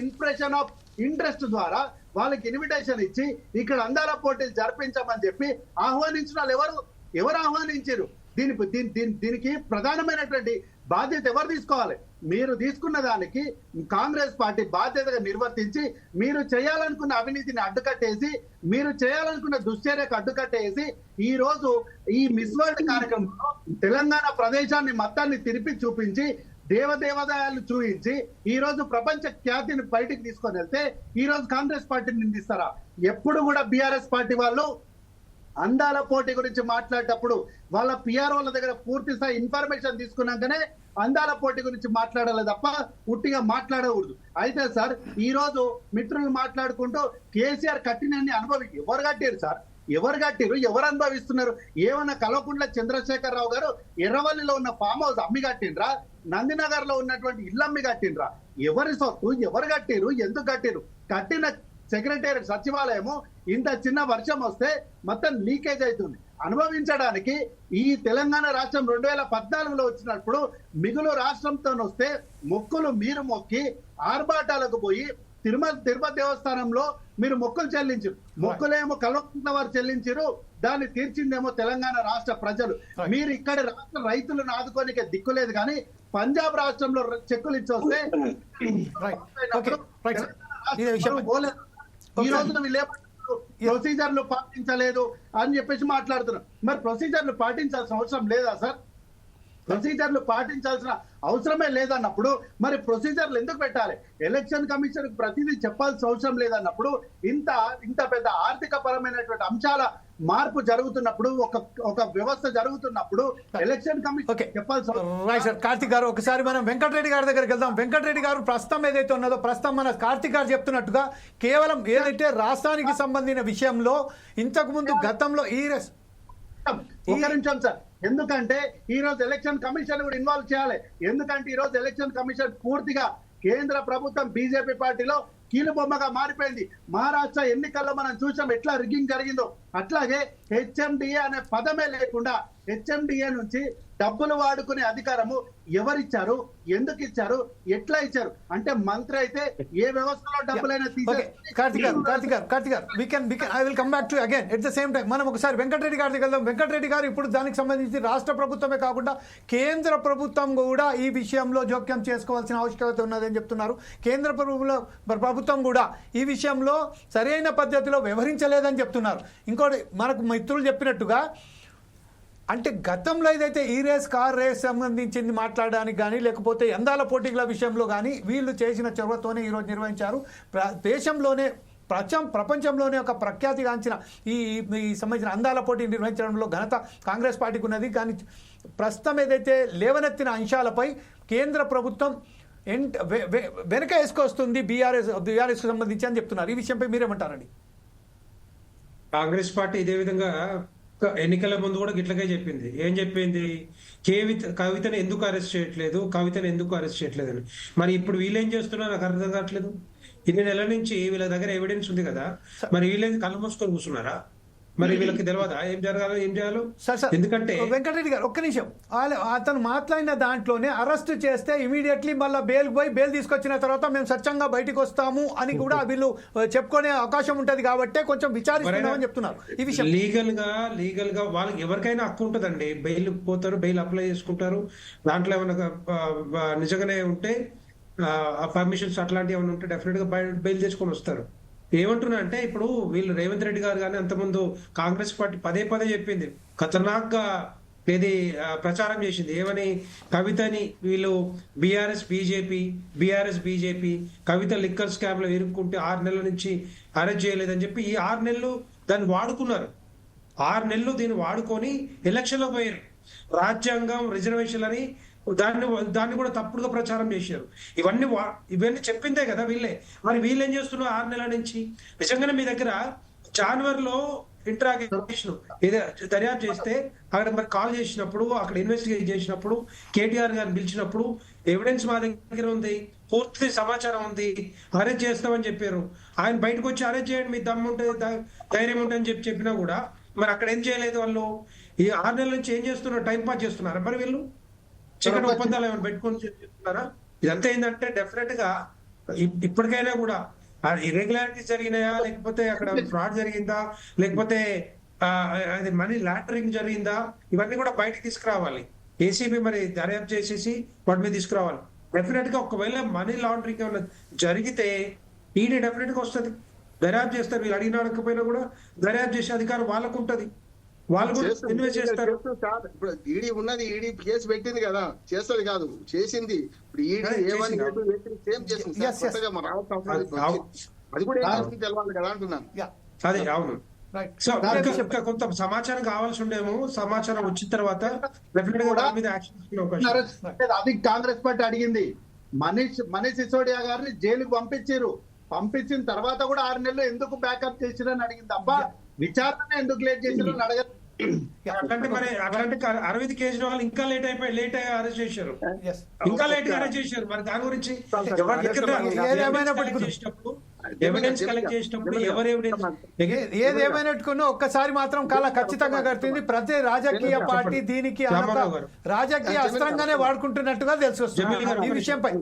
ఇంప్రెషన్ ఆఫ్ ఇంట్రెస్ట్ ద్వారా వాళ్ళకి ఇన్విటేషన్ ఇచ్చి ఇక్కడ అందాల పోటీలు జరిపించమని చెప్పి ఆహ్వానించిన వాళ్ళు ఎవరు ఆహ్వానించారు? దీనికి ప్రధానమైనటువంటి బాధ్యత ఎవరు తీసుకోవాలి? మీరు తీసుకున్న దానికి కాంగ్రెస్ పార్టీ బాధ్యతగా నిర్వర్తించి మీరు చేయాలనుకున్న అవినీతిని అడ్డుకట్టేసి, మీరు చేయాలనుకున్న దుశ్చర్యకు అడ్డుకట్టేసి ఈ రోజు ఈ మిస్ వరల్డ్ కార్యక్రమంలో తెలంగాణ ప్రదేశాన్ని మొత్తాన్ని తిరిపి చూపించి దేవదేవదాయాలు చూపించి ఈ రోజు ప్రపంచ ఖ్యాతిని బయటికి తీసుకొని వెళ్తే ఈ రోజు కాంగ్రెస్ పార్టీని నిందిస్తారా? ఎప్పుడు కూడా బీఆర్ఎస్ పార్టీ వాళ్ళు అందాల పోటీ గురించి మాట్లాడేటప్పుడు వాళ్ళ పిఆర్ఓల దగ్గర పూర్తి స్థాయి ఇన్ఫర్మేషన్ తీసుకున్నాకనే అందాల పోటీ గురించి మాట్లాడాలి తప్ప ఉట్టిగా మాట్లాడకూడదు. అయితే సార్ ఈ రోజు మిత్రులు మాట్లాడుకుంటూ కేసీఆర్ కట్టినన్ని ఎవరు కట్టారు సార్? ఎవరు కట్టిరు? ఎవరు అనుభవిస్తున్నారు? ఏమన్నా కల్వకుంట్ల చంద్రశేఖర్ రావు గారు ఎర్రవల్లిలో ఉన్న ఫామ్ హౌస్ అమ్మి కట్టిండ్రా? నందినగర్ లో ఉన్నటువంటి ఇల్లు అమ్మి కట్టిండ్రా? ఎవరి సొత్తు? ఎవరు కట్టిరు? ఎందుకు కట్టిరు? కట్టిన సెక్రటేరియట్ సచివాలయము ఇంత చిన్న వర్షం వస్తే మొత్తం లీకేజ్ అవుతుంది. అనుభవించడానికి ఈ తెలంగాణ రాష్ట్రం 2014లో వచ్చినప్పుడు మిగులు రాష్ట్రంతో వస్తే మొక్కులు మీరు మొక్కి ఆర్భాటాలకు పోయి తిరుపతి దేవస్థానంలో మీరు మొక్కులు చెల్లించారు. మొక్కులేమో కల్వకుంట్ల వారు చెల్లించారు, దాన్ని తీర్చిందేమో తెలంగాణ రాష్ట్ర ప్రజలు. మీరు ఇక్కడ రాష్ట్ర రైతులను ఆదుకోనికే దిక్కులేదు కానీ పంజాబ్ రాష్ట్రంలో చెక్కులు ఇచ్చొస్తే ఈ రోజున వీళ్ళు ప్రొసీజర్లు పాటించలేదు అని చెప్పేసి మాట్లాడుతున్నారు. మరి ప్రొసీజర్లు పాటించాల్సిన అవసరం లేదా సార్? ప్రొసీజర్లు పాటించాల్సిన అవసరమే లేదన్నప్పుడు మరి ప్రొసీజర్లు ఎందుకు పెట్టాలి? ఎలక్షన్ కమిషన్ ప్రతిదీ చెప్పాల్సిన అవసరం లేదన్నప్పుడు ఇంత పెద్ద ఆర్థిక పరమైనటువంటి అంశాల మార్పు జరుగుతున్నప్పుడు ఒక వ్యవస్థ జరుగుతున్నప్పుడు ఎలక్షన్ కమిషన్ చెప్పాల్సిన. కార్తిక్ గారు ఒకసారి మనం వెంకటరెడ్డి గారి దగ్గరికి వెళ్దాం. వెంకటరెడ్డి గారు ప్రస్తుతం ఏదైతే ఉన్నదో ప్రస్తుతం మన కార్తిక్ గారు చెప్తున్నట్టుగా కేవలం ఏదైతే రాష్ట్రానికి సంబంధించిన విషయంలో ఇంతకు ముందు గతంలో ఒక నిమిషం సార్, ఎందుకంటే ఈ రోజు ఎలక్షన్ కమిషన్ కూడా ఇన్వాల్వ్ చేయాలి. ఎందుకంటే ఈ రోజు ఎలక్షన్ కమిషన్ పూర్తిగా కేంద్ర ప్రభుత్వం బీజేపీ పార్టీలో కీలుబొమ్మగా మారిపోయింది. మహారాష్ట్ర ఎన్నికల్లో మనం చూసాం ఎట్లా రిగ్గింగ్ జరిగిందో. అట్లాగే హెచ్ఎండిఏ అనే పదమే లేకుండా హెచ్ఎండిఏ నుంచి డబ్బులు వాడుకునే అధికారము ఎవరిచ్చారు? ఎందుకు ఇచ్చారు? ఎట్లా ఇచ్చారు? అంటే మంత్రి అయితే ఏ వ్యవస్థలో డబ్బులైనా మనం ఒకసారి వెంకటరెడ్డి గారి దగ్గర వెళ్దాం. వెంకటరెడ్డి గారు ఇప్పుడు దానికి సంబంధించి రాష్ట్ర ప్రభుత్వమే కాకుండా కేంద్ర ప్రభుత్వం కూడా ఈ విషయంలో జోక్యం చేసుకోవాల్సిన ఆవశ్యకత ఉన్నదని చెప్తున్నారు. కేంద్ర ప్రభుత్వం కూడా ఈ విషయంలో సరైన పద్ధతిలో వ్యవహరించలేదని చెప్తున్నారు. ఇంకోటి మనకు మిత్రులు చెప్పినట్టుగా అంటే గతంలో ఏదైతే ఈ రేస్ కార్ రేస్ సంబంధించింది మాట్లాడడానికి కానీ లేకపోతే అందాల పోటీల విషయంలో కానీ వీళ్ళు చేసిన చొరవతోనే ఈరోజు నిర్వహించారు. దేశంలోనే ప్రపంచంలోనే ఒక ప్రఖ్యాతిగాంచిన ఈ సంబంధించిన అందాల పోటీ నిర్వహించడంలో ఘనత కాంగ్రెస్ పార్టీకి ఉన్నది. కానీ ప్రస్తుతం ఏదైతే లేవనెత్తిన అంశాలపై కేంద్ర ప్రభుత్వం వెనక వేసుకొస్తుంది బీఆర్ఎస్ సంబంధించి అని చెప్తున్నారు. ఈ విషయంపై మీరేమంటారండి? కాంగ్రెస్ పార్టీ ఇదే విధంగా ఎన్నికల ముందు కూడా గిట్లకే చెప్పింది. ఏం చెప్పింది? కవితను ఎందుకు అరెస్ట్ చేయట్లేదు, కవితను ఎందుకు అరెస్ట్ చేయట్లేదు అని. మరి ఇప్పుడు వీళ్ళేం చేస్తున్నారు నాకు అర్థం కావట్లేదు. ఇన్ని నెలల నుంచి వీళ్ళ దగ్గర ఎవిడెన్స్ ఉంది కదా, మరి వీళ్ళేది కళ్ళు మూసుకొని కూర్చున్నారా? మరి వీళ్ళకి తెలియదా ఏం జరగాలో ఏం చేయాలో? ఎందుకంటే వెంకటరెడ్డి గారు ఒక్క నిమిషం, అతను మాట్లాడిన దాంట్లోనే అరెస్ట్ చేస్తే ఇమీడియట్లీ మళ్ళీ బెయిల్ తీసుకొచ్చిన తర్వాత మేము స్వచ్ఛంగా బయటకు వస్తాము అని కూడా వీళ్ళు చెప్పుకునే అవకాశం ఉంటది కాబట్టి కొంచెం విచారిస్తున్నామని చెప్తున్నారు. ఈ విషయం లీగల్ గా వాళ్ళకి ఎవరికైనా హక్కు ఉంటుందండి. బెయిల్ పోతారు, బెయిల్ అప్లై చేసుకుంటారు. దాంట్లో ఏమైనా నిజంగానే ఉంటే పర్మిషన్స్ అట్లాంటివి ఏమైనా ఉంటే డెఫినెట్ గా బెయిల్ చేసుకొని వస్తారు. ఏమంటున్నా అంటే ఇప్పుడు వీళ్ళు రేవంత్ రెడ్డి గారు కానీ అంతకుముందు కాంగ్రెస్ పార్టీ పదే చెప్పింది ఖతర్నాక్ గా ఇది ప్రచారం చేసింది ఏమని, కవితని వీళ్ళు బీఆర్ఎస్ బీజేపీ కవిత లిక్కర్ స్కామ్ లో ఇరుక్కుంటే 6 నెలల నుంచి అరెస్ట్ చేయలేదని చెప్పి ఈ 6 నెలలు దాన్ని వాడుకున్నారు. 6 నెలలు దీన్ని వాడుకొని ఎలక్షన్ లో పోయారు. రాజ్యాంగం రిజర్వేషన్ అని దాన్ని కూడా తప్పుడుగా ప్రచారం చేశారు. ఇవన్నీ చెప్పిందే కదా వీళ్ళే. మరి వీళ్ళు ఏం చేస్తున్నారు 6 నెలల నుంచి? నిజంగానే మీ దగ్గర జనవరిలో ఇంట్రాగేషన్ ఏదో దర్యాప్తు చేస్తే అక్కడ మరి కాల్ చేసినప్పుడు, అక్కడ ఇన్వెస్టిగేట్ చేసినప్పుడు, కేటీఆర్ గారిని పిలిచినప్పుడు ఎవిడెన్స్ మా దగ్గర ఉంది, పూర్తి సమాచారం ఉంది, అరెస్ట్ చేస్తామని చెప్పారు. ఆయన బయటకు వచ్చి అరెస్ట్ చేయండి మీ దమ్ము ఉంటే ధైర్యం ఉంటే అని చెప్పినా కూడా మరి అక్కడ ఏం చేయలేదు. వాళ్ళు ఈ 6 నెలల నుంచి ఏం చేస్తున్నారు? టైం పాస్ చేస్తున్నారా మరి వీళ్ళు? చికెన్ ఒప్పందాలు ఏమైనా పెట్టుకొని చేస్తున్నారా? ఇదంతా ఏంటంటే డెఫినెట్ గా ఇప్పటికైనా కూడా ఇర్రెగ్యులారిటీస్ జరిగినాయా, లేకపోతే అక్కడ ఫ్రాడ్ జరిగిందా, లేకపోతే అది మనీ లాండరింగ్ జరిగిందా, ఇవన్నీ కూడా బయటకు తీసుకురావాలి. ఏసీబీ మరి దర్యాప్తు చేసేసి వాటి మీద తీసుకురావాలి. డెఫినెట్ గా ఒకవేళ మనీ లాండరింగ్ ఏమైనా జరిగితే ఈడీ డెఫినెట్ గా వస్తుంది, దర్యాప్తు చేస్తారు. వీళ్ళు అడిగిన అడగకపోయినా కూడా దర్యాప్తు చేసే అధికారం వాళ్ళకు ఉంటది, వాళ్ళు కూడా ఇన్వెస్ట్ చేస్తారు. ఇప్పుడు ఈడీ ఉన్నది, ఈడీ కేసు పెట్టింది కదా, చేస్తుంది కాదు చేసింది. ఇప్పుడు ఈడీ ఏమని సేమ్ చేసింది, అది కూడా తెలవాలి కదా అంటున్నాను. అదే అవును. సో ఇంకా కొంత సమాచారం కావాల్సి ఉండేమో, సమాచారం వచ్చిన తర్వాత డెఫినెట్ గా దాని మీద యాక్షన్ తీసుకునే అవకాశం. అది కాంగ్రెస్ పార్టీ అడిగింది. మనీష్ సిసోడియా గారిని జైలుకు పంపించిన తర్వాత కూడా 6 నెలలు ఎందుకు బ్యాకప్ చేసిరని అడిగింది. అబ్బా విచారణ ఎందుకు లేట్ చేసిరని అడగదు. అట్లాంటి అరవింద్ కేజ్రీవాల్ ఇంకా లేట్ అరెస్ట్ చేశారు, ఇంకా లేట్ గా అరెస్ట్ చేశారు. మరి దాని గురించి ఎవిడెన్స్ కలెక్ట్ చేసినప్పుడు ఏదేమైనట్టుకున్నా ఒక్కసారి మాత్రం కాల ఖచ్చితంగా కడుతుంది. ప్రతి రాజకీయ పార్టీ దీనికి రాజకీయ అస్త్రంగానే వాడుకుంటున్నట్టుగా తెలిసి వస్తుంది ఈ విషయంపై.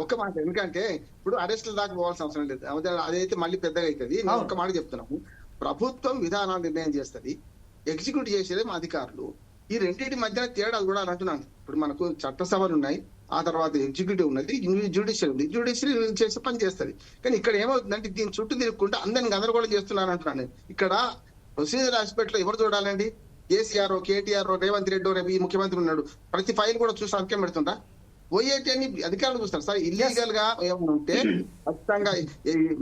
ఒక్క మాట, ఎందుకంటే ఇప్పుడు అరెస్టుల దాకా పోవాల్సిన అవసరం లేదు, అదైతే మళ్ళీ పెద్దగా అవుతుంది. నేను ఒక్క మాట చెప్తున్నాము, ప్రభుత్వం విధానాలు నిర్ణయం చేస్తుంది, ఎగ్జిక్యూట్ చేసేది మా అధికారులు. ఈ రెండింటి మధ్యన తేడా కూడా అంటున్నాను. ఇప్పుడు మనకు చట్టసభలు ఉన్నాయి, ఆ తర్వాత ఎగ్జిక్యూటివ్ ఉన్నది, జ్యుడిషియల్ ఉంది. జ్యుడిషియల్ చేసే పని చేస్తుంది. కానీ ఇక్కడ ఏమవుతుందంటే దీని చుట్టూ తిరుగుకుంటే అందరిని గందరగోళం చేస్తున్నాను అంటున్నాను. ఇక్కడ ప్రొసీజర్ ఆస్పెక్ట్ లో ఎవరు చూడాలండి? కేసీఆర్, కేటీఆర్, రేవంత్ రెడ్డి, రేపు ఈ ముఖ్యమంత్రి ఉన్నాడు, ప్రతి ఫైల్ కూడా చూసి అంకెం పెడుతుంటా. ఓఏటీ అని అధికారులు చూస్తారు. సార్ ఇల్లీగల్ గా ఏమైనా ఉంటే ఖచ్చితంగా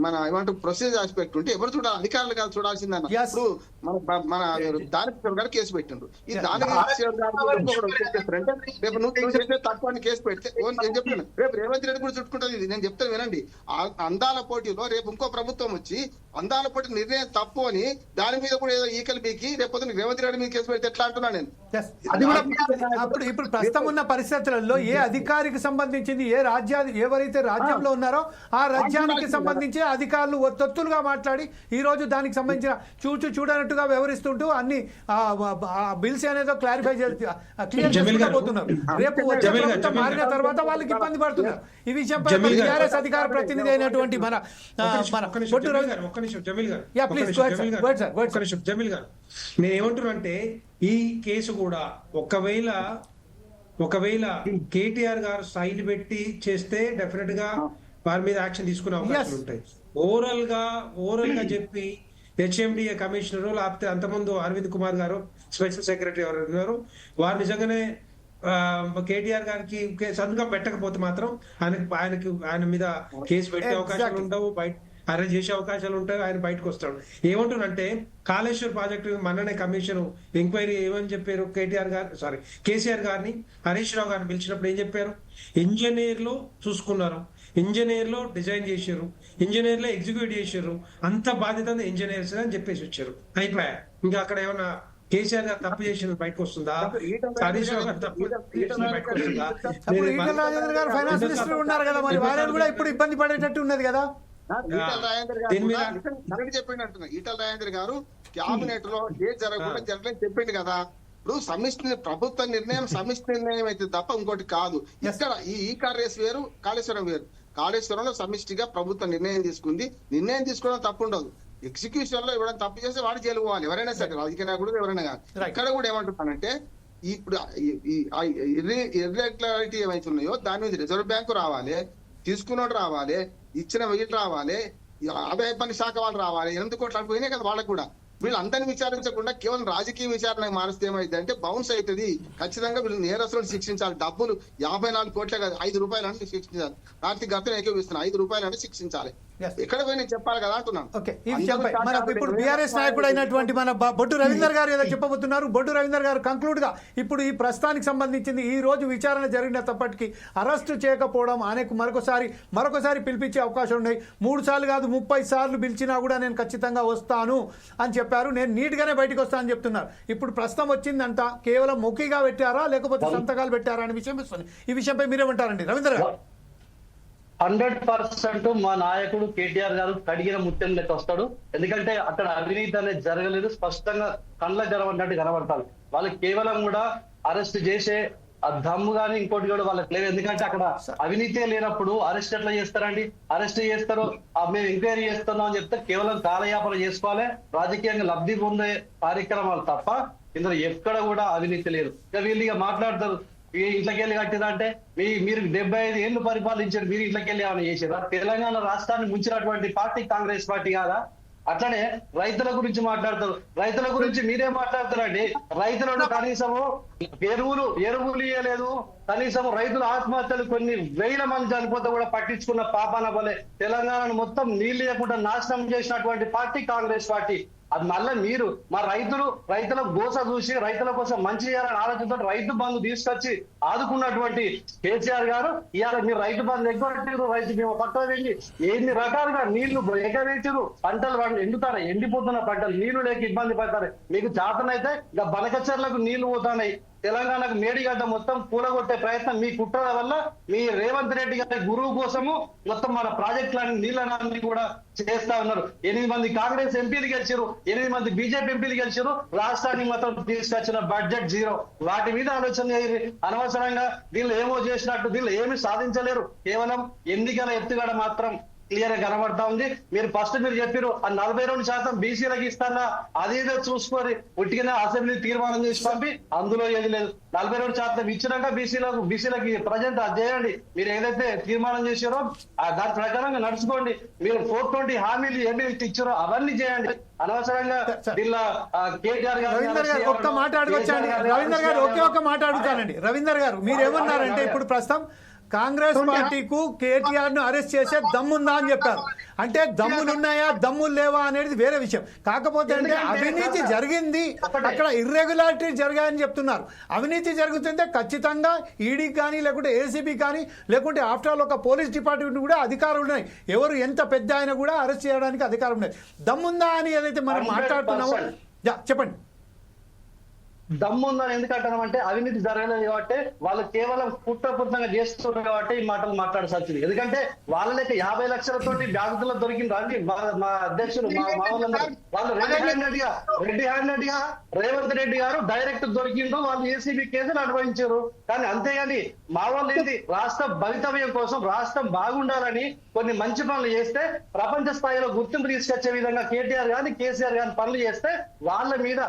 మన ఏమంటారు ప్రొసీజర్ ఆస్పెక్ట్ ఉంటే ఎవరు చూడాలి? అధికారులు కాదు చూడాల్సిందన్న. ఇప్పుడు మన దానకిషోర్ గారు కేసు పెట్టిండ్రు. ఈ దానకిషోర్ గారు రేపు నువ్వు చేస్తే తక్కువ కేసు పెడితే నేను చెప్తాను, రేపు రేవంత్ రెడ్డి కూడా చుట్టుకుంటుంది. ఇది నేను చెప్తాను వినండి. అందాల పోటీలో రేపు ఇంకో ప్రభుత్వం వచ్చి అందాల పోటీ నిర్ణయం తప్పు అని దాని మీద కూడా ఏదో ఈకలు బీకి రేపు రేవంత్ రెడ్డి మీద కేసు పెడితే ఎట్లా అంటున్నా నేను. ఇప్పుడు ప్రస్తుతం ఉన్న పరిస్థితులలో ఏ అధికారికి సంబంధించింది, ఎవరైతే రాజ్యంలో ఉన్నారో ఆ రాజ్యానికి సంబంధించి అధికారులు ఒత్తొత్తులుగా మాట్లాడి ఈ రోజు దానికి సంబంధించిన చూడనట్టుగా వ్యవహరిస్తుంటూ అన్ని బిల్స్ అనేదో క్లారిఫై క్లియర్ చేసుకుంటున్నారు. రేపు వచ్చే ప్రభుత్వం మారిన తర్వాత వాళ్ళకి ఇబ్బంది పడుతున్నారు. ఈ విషయంపై టీఆర్ఎస్ అధికార ప్రతినిధి అయినటువంటి మన జమీల్ గారు, నేను ఏమంటున్నా అంటే ఈ కేసు కూడా ఒకవేళ కేటీఆర్ గారు సైన్ పెట్టి చేస్తే డెఫినెట్ గా వారి మీద యాక్షన్ తీసుకునే అవకాశాలు ఉంటాయి. ఓవరాల్ గా చెప్పి హెచ్ఎండిఏ కమిషనర్ లేకపోతే అంతకుముందు అరవింద్ కుమార్ గారు స్పెషల్ సెక్రటరీ ఎవరు ఉన్నారు, వారు నిజంగానే కేటీఆర్ గారికి సంతకం పెట్టకపోతే మాత్రం ఆయన మీద కేసు పెట్టే అవకాశాలు ఉండవు, బయట అరెస్ట్ చేసే అవకాశాలు ఉంటాయి, ఆయన బయటకు వస్తాడు. ఏమంటున్నంటే కాళేశ్వర్ ప్రాజెక్టు మననే కమిషన్ ఎంక్వైరీ ఏమని చెప్పారు? కేసీఆర్ గారిని, హరీష్ రావు గారిని పిలిచినప్పుడు ఏం చెప్పారు? ఇంజనీర్లు చూసుకున్నారు, ఇంజనీర్లు డిజైన్ చేశారు, ఇంజనీర్లు ఎగ్జిక్యూట్ చేశారు, అంత బాధ్యత ఇంజనీర్స్ అని చెప్పేసి వచ్చారు. అయిపోయా. ఇంకా అక్కడ ఏమన్నా కేసీఆర్ గారు తప్పు చేసిన బయటకు వస్తుందా? హరీష్ రావు గారు తప్పు బయటకు వస్తుందా? రాజేంద్ర గారు ఫైనాన్స్ మినిస్టర్ ఉన్నారు కదా, మరి వారు కూడా ఇప్పుడు ఇబ్బంది పడేటట్టు ఉన్నది కదా. ఈటల రాజేందర్ గారు చెప్పిండు అంటున్నా. ఈటల రాజేందర్ గారు క్యాబినెట్ లో ఏ జరగదని చెప్పిండు కదా. ఇప్పుడు సమిష్టి ప్రభుత్వ నిర్ణయం సమిష్టి నిర్ణయం అయితే తప్ప ఇంకోటి కాదు. ఇక్కడ ఈ కాంగ్రెస్ వేరు, కాళేశ్వరం వేరు. కాళేశ్వరంలో సమిష్టిగా ప్రభుత్వం నిర్ణయం తీసుకుంది. నిర్ణయం తీసుకోవడం తప్పు ఉండదు. ఎగ్జిక్యూషన్ లో ఎవరైనా తప్పు చేస్తే వాడు జైలు పోవాలి, ఎవరైనా సరే, రాజకీయ నాయకుడు ఎవరైనా కాదు. ఇక్కడ కూడా ఏమంటున్నానంటే ఇప్పుడు ఇర్రెగ్యులారిటీ ఏమైతున్నాయో దాని మీద రిజర్వ్ బ్యాంకు రావాలి, తీసుకున్నోడు రావాలి, ఇచ్చిన వీళ్ళు రావాలి, ఆదాయ పన్ను శాఖ వాళ్ళు రావాలి. 8 కోట్లు పోయినాయి కదా వాళ్ళకు కూడా. వీళ్ళందరినీ విచారించకుండా కేవలం రాజకీయ విచారణకు మారిస్తే ఏమైంది అంటే బౌన్స్ అవుతుంది. ఖచ్చితంగా వీళ్ళు నేరస్తులను శిక్షించాలి. డబ్బులు 54 కోట్లే కాదు, 5 రూపాయలు శిక్షించాలి. కార్తీక్ గారితో ఏకీపిస్తున్నా, 5 రూపాయలు శిక్షించాలి. ఎక్కడ పోయి నేను చెప్పాలి కదా అంటున్నాను. ఓకే, ఈ విషయంపై మనకు ఇప్పుడు బీఆర్ఎస్ నాయకుడు అయినటువంటి మన బొడ్డు రవీందర్ గారు ఏదో చెప్పబోతున్నారు. బొడ్డు రవీందర్ గారు కంక్లూడ్ గా ఇప్పుడు ఈ ప్రస్తుతానికి సంబంధించింది ఈ రోజు విచారణ జరిగినప్పటికీ అరెస్టు చేయకపోవడం ఆయనకు మరొకసారి పిలిపించే అవకాశం ఉన్నాయి. 3 సార్లు కాదు 30 సార్లు పిలిచినా కూడా నేను ఖచ్చితంగా వస్తాను అని చెప్పారు. నేను నీట్ గానే బయటకు వస్తాను అని చెప్తున్నారు. ఇప్పుడు ప్రస్తుతం వచ్చిందంట కేవలం మొక్కిగా పెట్టారా లేకపోతే సంతకాలు పెట్టారా అనే విషయం వస్తుంది. ఈ విషయంపై మీరేమంటారండి రవీందర్ గారు? 100% మా నాయకుడు కేటీఆర్ గారు కడిగిన ముత్యం లెక్క వస్తాడు. ఎందుకంటే అక్కడ అవినీతి అనేది జరగలేదు, స్పష్టంగా కండ్ల జరగబడినట్టు కనబడతారు. వాళ్ళు కేవలం కూడా అరెస్ట్ చేసే ఆ దమ్ము గానీ ఇంకోటి కూడా వాళ్ళకి లేదు. ఎందుకంటే అక్కడ అవినీతి లేనప్పుడు అరెస్ట్ ఎట్లా చేస్తారండి? అరెస్ట్ చేస్తారు, మేము ఎంక్వైరీ చేస్తున్నాం అని చెప్తే కేవలం కాలయాపన చేసుకోవాలి, రాజకీయంగా లబ్ధి పొందే కార్యక్రమాలు తప్ప ఇందులో ఎక్కడ కూడా అవినీతి లేదు. ఇక వీళ్ళు ఇక మాట్లాడతారు ఇట్లకెళ్ళి కట్టిరా అంటే మీరు 75 ఏళ్ళు పరిపాలించారు, మీరు ఇట్లకెళ్ళి ఏమైనా చేసారా? తెలంగాణ రాష్ట్రాన్ని ముంచినటువంటి పార్టీ కాంగ్రెస్ పార్టీ కాదా? అట్లనే రైతుల గురించి మాట్లాడతారు. రైతుల గురించి మీరేం మాట్లాడతారండి? రైతులను కనీసము ఎరువులు ఇయ్యలేదు, కనీసం రైతుల ఆత్మహత్యలు కొన్ని వేల మంది చనిపోతే కూడా పట్టించుకున్న పాపాన పోలే. తెలంగాణను మొత్తం నీళ్లు లేకుండా నాశనం చేసినటువంటి పార్టీ కాంగ్రెస్ పార్టీ. అది మళ్ళీ మీరు మా రైతుల గోస చూసి రైతుల కోసం మంచి చేయాలని ఆలోచనతో రైతు బంధు తీసుకొచ్చి ఆదుకున్నటువంటి కేసీఆర్ గారు ఇవాళ మీరు రైతు బంధు ఎగ్గొట్టారు, రైతు బీమా పక్కన పెట్టి ఎన్ని రకాలుగా నీళ్లు ఎగవేసారు. పంటలు ఎండుతారు, ఎండిపోతున్న పంటలు నీళ్లు లేక ఇబ్బంది పడతారు. మీకు చేతనైతే ఇక బనకచర్లకు నీళ్లు పోతున్నాయి. తెలంగాణకు మేడిగడ్డ మొత్తం కూలగొట్టే ప్రయత్నం మీ కుట్రల వల్ల మీ రేవంత్ రెడ్డి గారి గురువు కోసము మొత్తం మన ప్రాజెక్టులని నీళ్ళని కూడా చేస్తా ఉన్నారు. 8 మంది కాంగ్రెస్ ఎంపీలు గెలిచారు, 8 మంది బీజేపీ ఎంపీలు గెలిచారు. రాష్ట్రానికి మొత్తం తీసుకొచ్చిన బడ్జెట్ 0. వాటి మీద ఆలోచన చేయరు. అనవసరంగా వీళ్ళు ఏమో చేసినట్టు వీళ్ళు ఏమి సాధించలేరు. కేవలం ఎన్నికల ఎత్తుగడ మాత్రం క్లియర్ గా కనబడతా ఉంది. మీరు చెప్పారు ఆ 42% బీసీలకు ఇస్తానా, అదేదో చూసుకొని ఉట్టిగానే అసెంబ్లీ తీర్మానం చేసి పంపి అందులో ఏది లేదు. 42% ఇచ్చినాక బీసీలకి ప్రజెంట్ అది చేయండి. మీరు ఏదైతే తీర్మానం చేశారో దాని ప్రకారంగా నడుచుకోండి. మీరు 420 హామీలు ఏమైతే ఇచ్చారో అవన్నీ చేయండి. అనవసరంగా వీళ్ళ కేటీఆర్ గారు ఒక్క మాట అడగొచ్చండి రవీందర్ గారు? ఒకే ఒక్క మాట అడుగుతానండి రవీందర్ గారు. మీరేమన్నారంటే ఇప్పుడు ప్రస్తుతం కాంగ్రెస్ పార్టీకు కేటీఆర్ ను అరెస్ట్ చేసే దమ్ముందా అని చెప్పారు. అంటే దమ్ములున్నాయా దమ్ములు లేవా అనేది వేరే విషయం. కాకపోతే అంటే అవినీతి జరిగింది, అక్కడ ఇర్రెగ్యులారిటీ జరిగాయని చెప్తున్నారు. అవినీతి జరుగుతుంటే ఖచ్చితంగా ఈడీకి కానీ లేకుంటే ఏసీబీ కానీ లేకుంటే ఆఫ్టర్ ఆల్ ఒక పోలీస్ డిపార్ట్మెంట్ కూడా అధికారులు ఉన్నాయి. ఎవరు ఎంత పెద్ద అయినా కూడా అరెస్ట్ చేయడానికి అధికారం ఉన్నాయి. దమ్ముందా అని ఏదైతే మనం మాట్లాడుతున్నామో చెప్పండి. దమ్ముందని ఎందుకంటామంటే అవినీతి జరగలేదు కాబట్టి వాళ్ళు కేవలం కుట్రపూర్తంగా చేస్తున్నారు కాబట్టి ఈ మాటలు మాట్లాడాల్సింది. ఎందుకంటే వాళ్ళ లెక్క 50 లక్షలతోటి బ్యాగులో దొరికింది అండి మా అధ్యక్షులు వాళ్ళు రెడ్డి హ్యాండెడ్ గా రేవంత్ రెడ్డి గారు డైరెక్ట్ దొరికిండ్రు. వాళ్ళు ఏసీబీ కేసులు అనుభవించారు. కానీ అంతేగాని మా వాళ్ళు ఏంటి రాష్ట్ర భవితవ్యం కోసం రాష్ట్రం బాగుండాలని కొన్ని మంచి పనులు చేస్తే ప్రపంచ స్థాయిలో గుర్తింపు తీసుకొచ్చే విధంగా కేటీఆర్ గాని కేసీఆర్ గాని పనులు చేస్తే వాళ్ళ మీద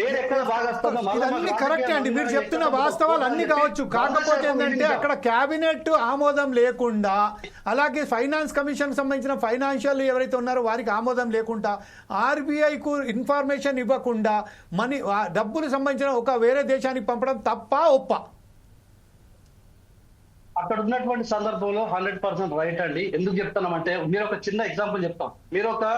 ఇదన్నీ కరెక్ట్ అండి. మీరు చెప్తున్న వాస్తవాలు అన్ని కావచ్చు. కాకపోతే ఏంటంటే అక్కడ కేబినెట్ ఆమోదం లేకుండా, అలాగే ఫైనాన్స్ కమిషన్ సంబంధించిన ఫైనాన్షియల్ ఎవరైతే ఉన్నారో వారికి ఆమోదం లేకుండా, ఆర్బీఐకు ఇన్ఫర్మేషన్ ఇవ్వకుండా డబ్బులు సంబంధించిన ఒక వేరే దేశానికి పంపడం తప్ప ఒప్ప? అక్కడ ఉన్నటువంటి సందర్భంలో 100% రైట్ అండి. ఎందుకు చెప్తున్నామంటే మీరు ఒక చిన్న ఎగ్జాంపుల్ చెప్తాం. మీరు ఒక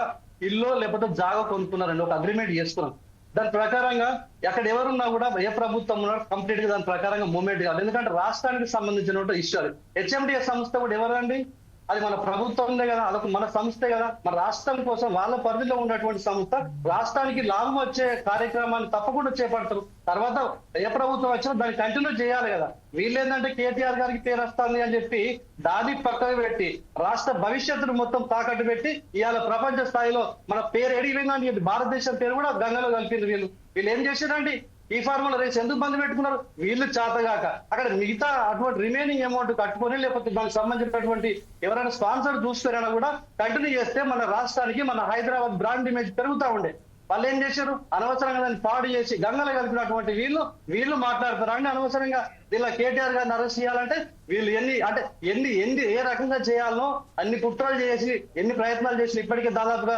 ఇల్లు లేకపోతే జాగా కొనుక్కున్నారండి, ఒక అగ్రిమెంట్ చేసుకున్నాం. దాని ప్రకారంగా అక్కడ ఎవరున్నా కూడా ఏ ప్రభుత్వం ఉన్నా కంప్లీట్ గా దాని ప్రకారంగా మూవ్మెంట్ కావాలి. ఎందుకంటే రాష్ట్రానికి సంబంధించిన ఇష్యూలు. హెచ్ఎండిఎస్ సంస్థ కూడా ఎవరండి? అది మన ప్రభుత్వందే కదా, అదొక మన సంస్థే కదా. మన రాష్ట్రం కోసం వాళ్ళ పరిధిలో ఉన్నటువంటి సంస్థ రాష్ట్రానికి లాభం వచ్చే కార్యక్రమాన్ని తప్పకుండా చేపడతారు. తర్వాత ఏ ప్రభుత్వం వచ్చినా దాన్ని కంటిన్యూ చేయాలి కదా. వీళ్ళేంటంటే కేటీఆర్ గారికి పేరు వస్తుంది అని చెప్పి దాన్ని పక్కకు పెట్టి రాష్ట్ర భవిష్యత్తును మొత్తం తాకట్టు పెట్టి ఇవాళ ప్రపంచ స్థాయిలో మన పేరు ఎడిగిపోయిందని చెప్పి భారతదేశం పేరు కూడా గంగలో కలిపింది. వీళ్ళు ఏం చేశారండి? ఈ ఫార్ములా రేస్ ఎందుకు బంద్ పెట్టుకున్నారు? వీళ్ళు చేతగాక అక్కడ మిగతా అటువంటి రిమైనింగ్ అమౌంట్ కట్టుకొని లేకపోతే దానికి సంబంధించినటువంటి ఎవరైనా స్పాన్సర్ చూస్తారైనా కూడా కంటిన్యూ చేస్తే మన రాష్ట్రానికి మన హైదరాబాద్ బ్రాండ్ ఇమేజ్ పెరుగుతా ఉండే. వాళ్ళు ఏం చేశారు? అనవసరంగా దాన్ని పాడు చేసి గంగలో కలిపినటువంటి వీళ్ళు మాట్లాడతారు అండి. అనవసరంగా ఇలా కేటీఆర్ గారిని అరెస్ట్ చేయాలంటే వీళ్ళు ఎన్ని ఏ రకంగా చేయాలనో అన్ని కుట్రలు చేసి ఎన్ని ప్రయత్నాలు చేసి ఇప్పటికే దాదాపుగా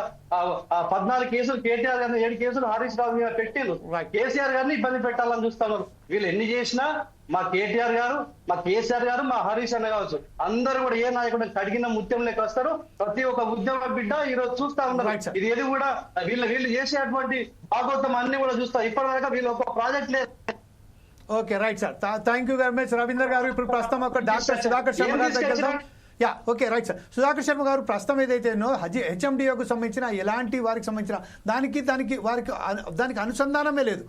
14 కేసులు కేటీఆర్ గారిని 7 కేసులు హరీష్ రావు మీద పెట్టిండ్రు. కేసీఆర్ గారిని ఇబ్బంది పెట్టాలని చూస్తున్నారు. వీళ్ళు ఎన్ని చేసినా మా కేటీఆర్ గారు, మా కేసీఆర్ గారు, మా హరీష్ అన్న కావచ్చు, అందరూ కూడా ఏ నాయకుడు కడిగిన ముత్యం లెక్క వస్తారు. ప్రతి ఒక్క ఉద్యమ బిడ్డ ఈ రోజు చూస్తా ఉన్నారు. ఇది ఏది కూడా వీళ్ళు చేసేటువంటి భాగవతం అన్ని కూడా చూస్తారు. ఇప్పటివరకు వీళ్ళు ఒక ప్రాజెక్ట్ లేదు. Okay, right sir, thank you very much Ravinder గారు. ఇప్పుడు ప్రస్తుతం ఒక డాక్టర్ సుధాకర్ శర్మ గారి దగ్గర వెళ్దాం. Yeah, okay, right sir. Sudhakar Sharma గారు, ప్రస్తుతం ఏదైతే హెచ్ఎండిఏకు సంబంధించిన ఎలాంటి వారికి సంబంధించిన దానికి అనుసంధానమే లేదు.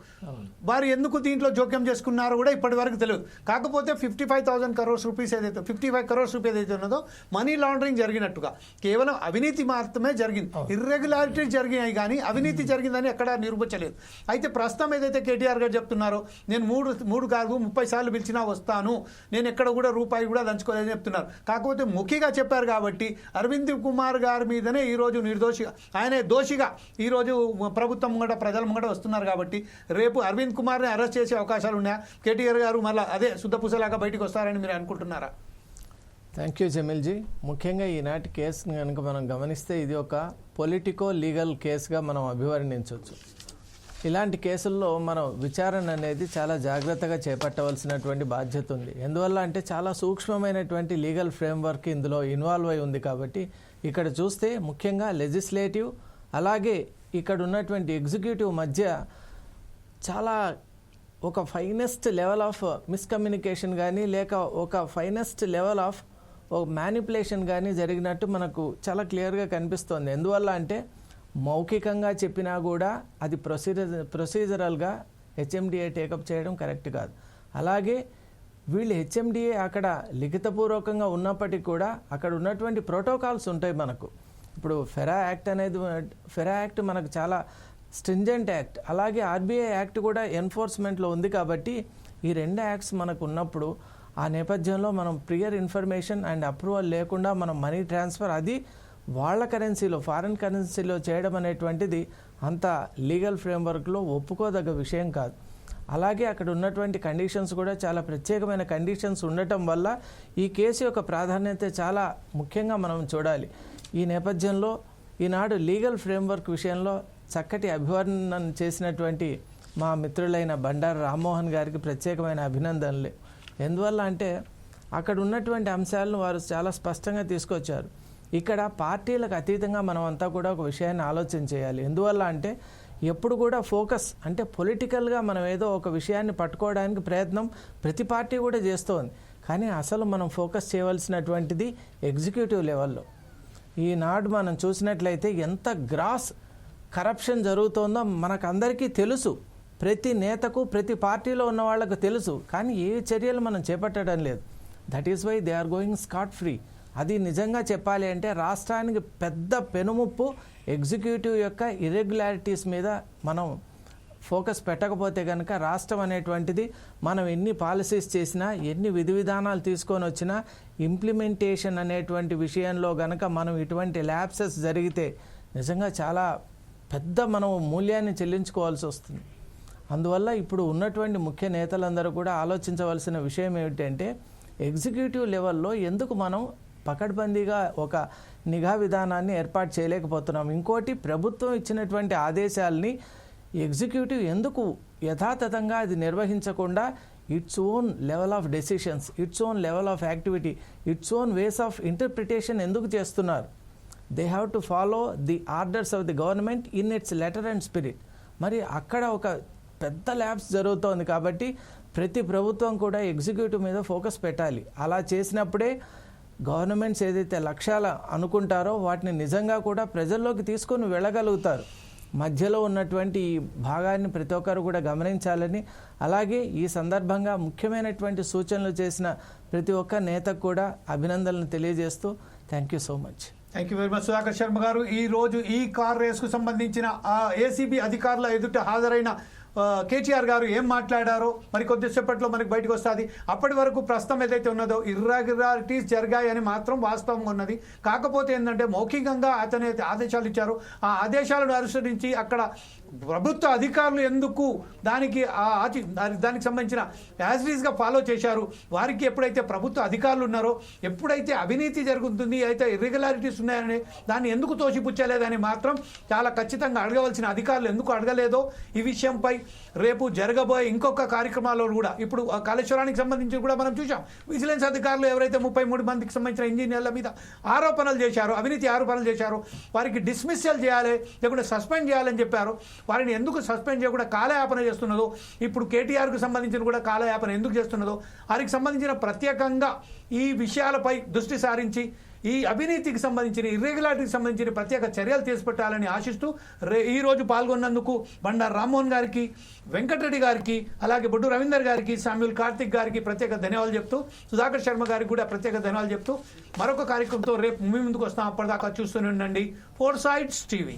వారు ఎందుకు దీంట్లో జోక్యం చేసుకున్నారో కూడా ఇప్పటి వరకు తెలియదు. కాకపోతే 55,000 crores రూపీస్ ఏదైతే 55 crores రూపీస్ ఏదైతే ఉన్నదో మనీ లాండరింగ్ జరిగినట్టుగా, కేవలం అవినీతి మాత్రమే జరిగింది, ఇర్రెగ్యులారిటీ జరిగినాయి కానీ అవినీతి జరిగిందని ఎక్కడా నిరూపించలేదు. అయితే ప్రస్తుతం ఏదైతే కేటీఆర్ గారు చెప్తున్నారో, నేను మూడు కాదు 30 సార్లు పిలిచినా వస్తాను, నేను ఎక్కడ కూడా రూపాయి కూడా దంచుకోలేదని చెప్తున్నారు. కాకపోతే ముఖ్యంగా చెప్పారు కాబట్టి అరవింద్ కుమార్ గారి మీదనే ఈరోజు ఆయనే దోషిగా ఈరోజు ప్రభుత్వం ముంగట, ప్రజల ముంగట వస్తున్నారు కాబట్టి రేపు అరవింద్ కుమార్ని అరెస్ట్ చేసే అవకాశాలు ఉన్నాయా? కేటీఆర్ గారు మళ్ళీ అదే శుద్ధపూసలాగా బయటకు వస్తారని మీరు అనుకుంటున్నారా? Thank you Jameelji. ముఖ్యంగా ఈనాటి కేసును కనుక మనం గమనిస్తే ఇది ఒక పొలిటికో లీగల్ కేసుగా మనం అభివర్ణించవచ్చు. ఇలాంటి కేసుల్లో మనం విచారణ అనేది చాలా జాగ్రత్తగా చేపట్టవలసినటువంటి బాధ్యత ఉంది. ఎందువల్ల అంటే చాలా సూక్ష్మమైనటువంటి లీగల్ ఫ్రేమ్వర్క్ ఇందులో ఇన్వాల్వ్ అయి ఉంది. కాబట్టి ఇక్కడ చూస్తే ముఖ్యంగా లెజిస్లేటివ్ అలాగే ఇక్కడ ఉన్నటువంటి ఎగ్జిక్యూటివ్ మధ్య చాలా ఒక ఫైనెస్ట్ లెవెల్ ఆఫ్ మిస్కమ్యూనికేషన్ కానీ లేక ఒక ఫైనెస్ట్ లెవెల్ ఆఫ్ ఒక మ్యానిపులేషన్ కానీ జరిగినట్టు మనకు చాలా క్లియర్గా కనిపిస్తోంది. ఎందువల్ల అంటే మౌఖికంగా చెప్పినా కూడా అది ప్రొసీజరల్గా హెచ్ఎండిఏ టేకప్ చేయడం కరెక్ట్ కాదు. అలాగే వీళ్ళు హెచ్ఎండిఏ అక్కడ లిఖితపూర్వకంగా ఉన్నప్పటికీ కూడా అక్కడ ఉన్నటువంటి ప్రోటోకాల్స్ ఉంటాయి మనకు. ఇప్పుడు ఫెరా యాక్ట్ మనకు చాలా స్ట్రింజెంట్ యాక్ట్, అలాగే ఆర్బీఐ యాక్ట్ కూడా ఎన్ఫోర్స్మెంట్లో ఉంది. కాబట్టి ఈ 2 యాక్ట్స్ మనకు ఉన్నప్పుడు ఆ నేపథ్యంలో మనం ప్రియర్ ఇన్ఫర్మేషన్ అండ్ అప్రూవల్ లేకుండా మనం మనీ ట్రాన్స్ఫర్ అది వాళ్ళ కరెన్సీలో, ఫారిన్ కరెన్సీలో చేయడం అనేటువంటిది అంత లీగల్ ఫ్రేమ్వర్క్లో ఒప్పుకోదగ్గ విషయం కాదు. అలాగే అక్కడ ఉన్నటువంటి కండిషన్స్ కూడా చాలా ప్రత్యేకమైన కండిషన్స్ ఉండటం వల్ల ఈ కేసు యొక్క ప్రాధాన్యత చాలా ముఖ్యంగా మనం చూడాలి. ఈ నేపథ్యంలో ఈనాడు లీగల్ ఫ్రేమ్వర్క్ విషయంలో చక్కటి అభివర్ణన చేసినటువంటి మా మిత్రులైన బండారు రామ్మోహన్ గారికి ప్రత్యేకమైన అభినందనలు. ఎందువల్ల అంటే అక్కడ ఉన్నటువంటి అంశాలను వారు చాలా స్పష్టంగా తీసుకొచ్చారు. ఇక్కడ పార్టీలకు అతీతంగా మనం అంతా కూడా ఒక విషయాన్ని ఆలోచన చేయాలి. ఎందువల్ల అంటే ఎప్పుడు కూడా ఫోకస్ అంటే పొలిటికల్గా మనం ఏదో ఒక విషయాన్ని పట్టుకోవడానికి ప్రయత్నం ప్రతి పార్టీ కూడా చేస్తోంది. కానీ అసలు మనం ఫోకస్ చేయవలసినటువంటిది ఎగ్జిక్యూటివ్ లెవెల్లో. ఈనాడు మనం చూసినట్లయితే ఎంత గ్రాస్ కరప్షన్ జరుగుతోందో మనకందరికీ తెలుసు. ప్రతి నేతకు, ప్రతి పార్టీలో ఉన్న వాళ్ళకు తెలుసు. కానీ ఏ చర్యలు మనం చేపట్టడం లేదు. That is why they are going scot free. అది నిజంగా చెప్పాలి అంటే రాష్ట్రానికి పెద్ద పెనుముప్పు ఎగ్జిక్యూటివ్ యొక్క ఇర్రెగ్యులారిటీస్ మీద మనం ఫోకస్ పెట్టకపోతే కనుక రాష్ట్రం అనేటువంటిది మనం ఎన్ని పాలసీస్ చేసినా, ఎన్ని విధి విధానాలు తీసుకొని వచ్చినా ఇంప్లిమెంటేషన్ అనేటువంటి విషయంలో కనుక మనం ఇటువంటి ల్యాప్సెస్ జరిగితే నిజంగా చాలా పెద్ద మనం మూల్యాన్ని చెల్లించుకోవాల్సి వస్తుంది. అందువల్ల ఇప్పుడు ఉన్నటువంటి ముఖ్య నేతలందరూ కూడా ఆలోచించవలసిన విషయం ఏమిటంటే ఎగ్జిక్యూటివ్ లెవెల్లో ఎందుకు మనం పకడ్బందీగా ఒక నిఘా విధానాన్ని ఏర్పాటు చేయలేకపోతున్నాం. ఇంకోటి, ప్రభుత్వం ఇచ్చినటువంటి ఆదేశాలని ఎగ్జిక్యూటివ్ ఎందుకు యథాతథంగా అది నిర్వహించకుండా its own level of decisions, its own level of activity, its own ways of interpretation ఎందుకు చేస్తున్నారు? They have to follow the orders of the government in its letter and spirit. మరి అక్కడ ఒక పెద్ద ల్యాబ్స్ జరుగుతోంది. కాబట్టి ప్రతి ప్రభుత్వం కూడా ఎగ్జిక్యూటివ్ మీద ఫోకస్ పెట్టాలి. అలా చేసినప్పుడే గవర్నమెంట్స్ ఏదైతే లక్ష్యాలు అనుకుంటారో వాటిని నిజంగా కూడా ప్రజల్లోకి తీసుకొని వెళ్ళగలుగుతారు. మధ్యలో ఉన్నటువంటి ఈ భాగాన్ని ప్రతి ఒక్కరు కూడా గమనించాలని, అలాగే ఈ సందర్భంగా ముఖ్యమైనటువంటి సూచనలు చేసిన ప్రతి ఒక్క నేతకు కూడా అభినందనలు తెలియజేస్తూ thank you so much. Thank you very much Sudhakar Sharma గారు. ఈ రోజు ఈ కార్ రేస్కు సంబంధించిన ఏసీబీ అధికారుల ఎదుట హాజరైన కేటీఆర్ గారు ఏం మాట్లాడారో మరి కొద్దిసేపట్లో మనకి బయటకు వస్తుంది. అప్పటి వరకు ప్రస్తుతం ఏదైతే ఉన్నదో ఇర్రెగ్యులారిటీస్ జరిగాయని మాత్రం వాస్తవంగా ఉన్నది. కాకపోతే ఏంటంటే మౌఖికంగా అతను ఆదేశాలు ఇచ్చారు. ఆ ఆదేశాలను అనుసరించి అక్కడ ప్రభుత్వ అధికారులు ఎందుకు దానికి దానికి సంబంధించిన యాజిటీస్గా ఫాలో చేశారు. వారికి ఎప్పుడైతే ప్రభుత్వ అధికారులు ఉన్నారో, ఎప్పుడైతే అవినీతి జరుగుతుంది, అయితే ఇర్రెగ్యులారిటీస్ ఉన్నాయని దాన్ని ఎందుకు తోసిపుచ్చలేదని మాత్రం చాలా ఖచ్చితంగా అడగవలసిన అధికారులు ఎందుకు అడగలేదో ఈ విషయంపై రేపు జరగబోయే ఇంకొక కార్యక్రమాల్లో కూడా ఇప్పుడు కాళేశ్వరానికి సంబంధించి కూడా మనం చూసాం. విజిలెన్స్ అధికారులు ఎవరైతే 33 మందికి సంబంధించిన ఇంజనీర్ల మీద ఆరోపణలు చేశారో, అవినీతి ఆరోపణలు చేశారో, వారికి డిస్మిస్సల్ చేయాలి లేకుంటే సస్పెండ్ చేయాలని చెప్పారు. వారిని ఎందుకు సస్పెండ్ చేయకుండా కాలయాపన చేస్తున్నదో, ఇప్పుడు కేటీఆర్కు సంబంధించిన కూడా కాలయాపన ఎందుకు చేస్తున్నదో, వారికి సంబంధించిన ప్రత్యేకంగా ఈ విషయాలపై దృష్టి సారించి ఈ అవినీతికి సంబంధించిన ఇర్రెగ్యులారిటీకి సంబంధించిన ప్రత్యేక చర్యలు తీసుపెట్టాలని ఆశిస్తూ ఈరోజు పాల్గొన్నందుకు బండారు రామ్మోహన్ గారికి, వెంకటరెడ్డి గారికి, అలాగే బొడ్డు రవీందర్ గారికి, శామ్యూల్ కార్తిక్ గారికి ప్రత్యేక ధన్యవాదాలు చెప్తూ, సుధాకర్ శర్మ గారికి కూడా ప్రత్యేక ధన్యవాదాలు చెప్తూ మరొక కార్యక్రమంతో రేపు మీ ముందుకు వస్తాం. అప్పటిదాకా చూస్తూనే ఉండండి 4 Sides TV.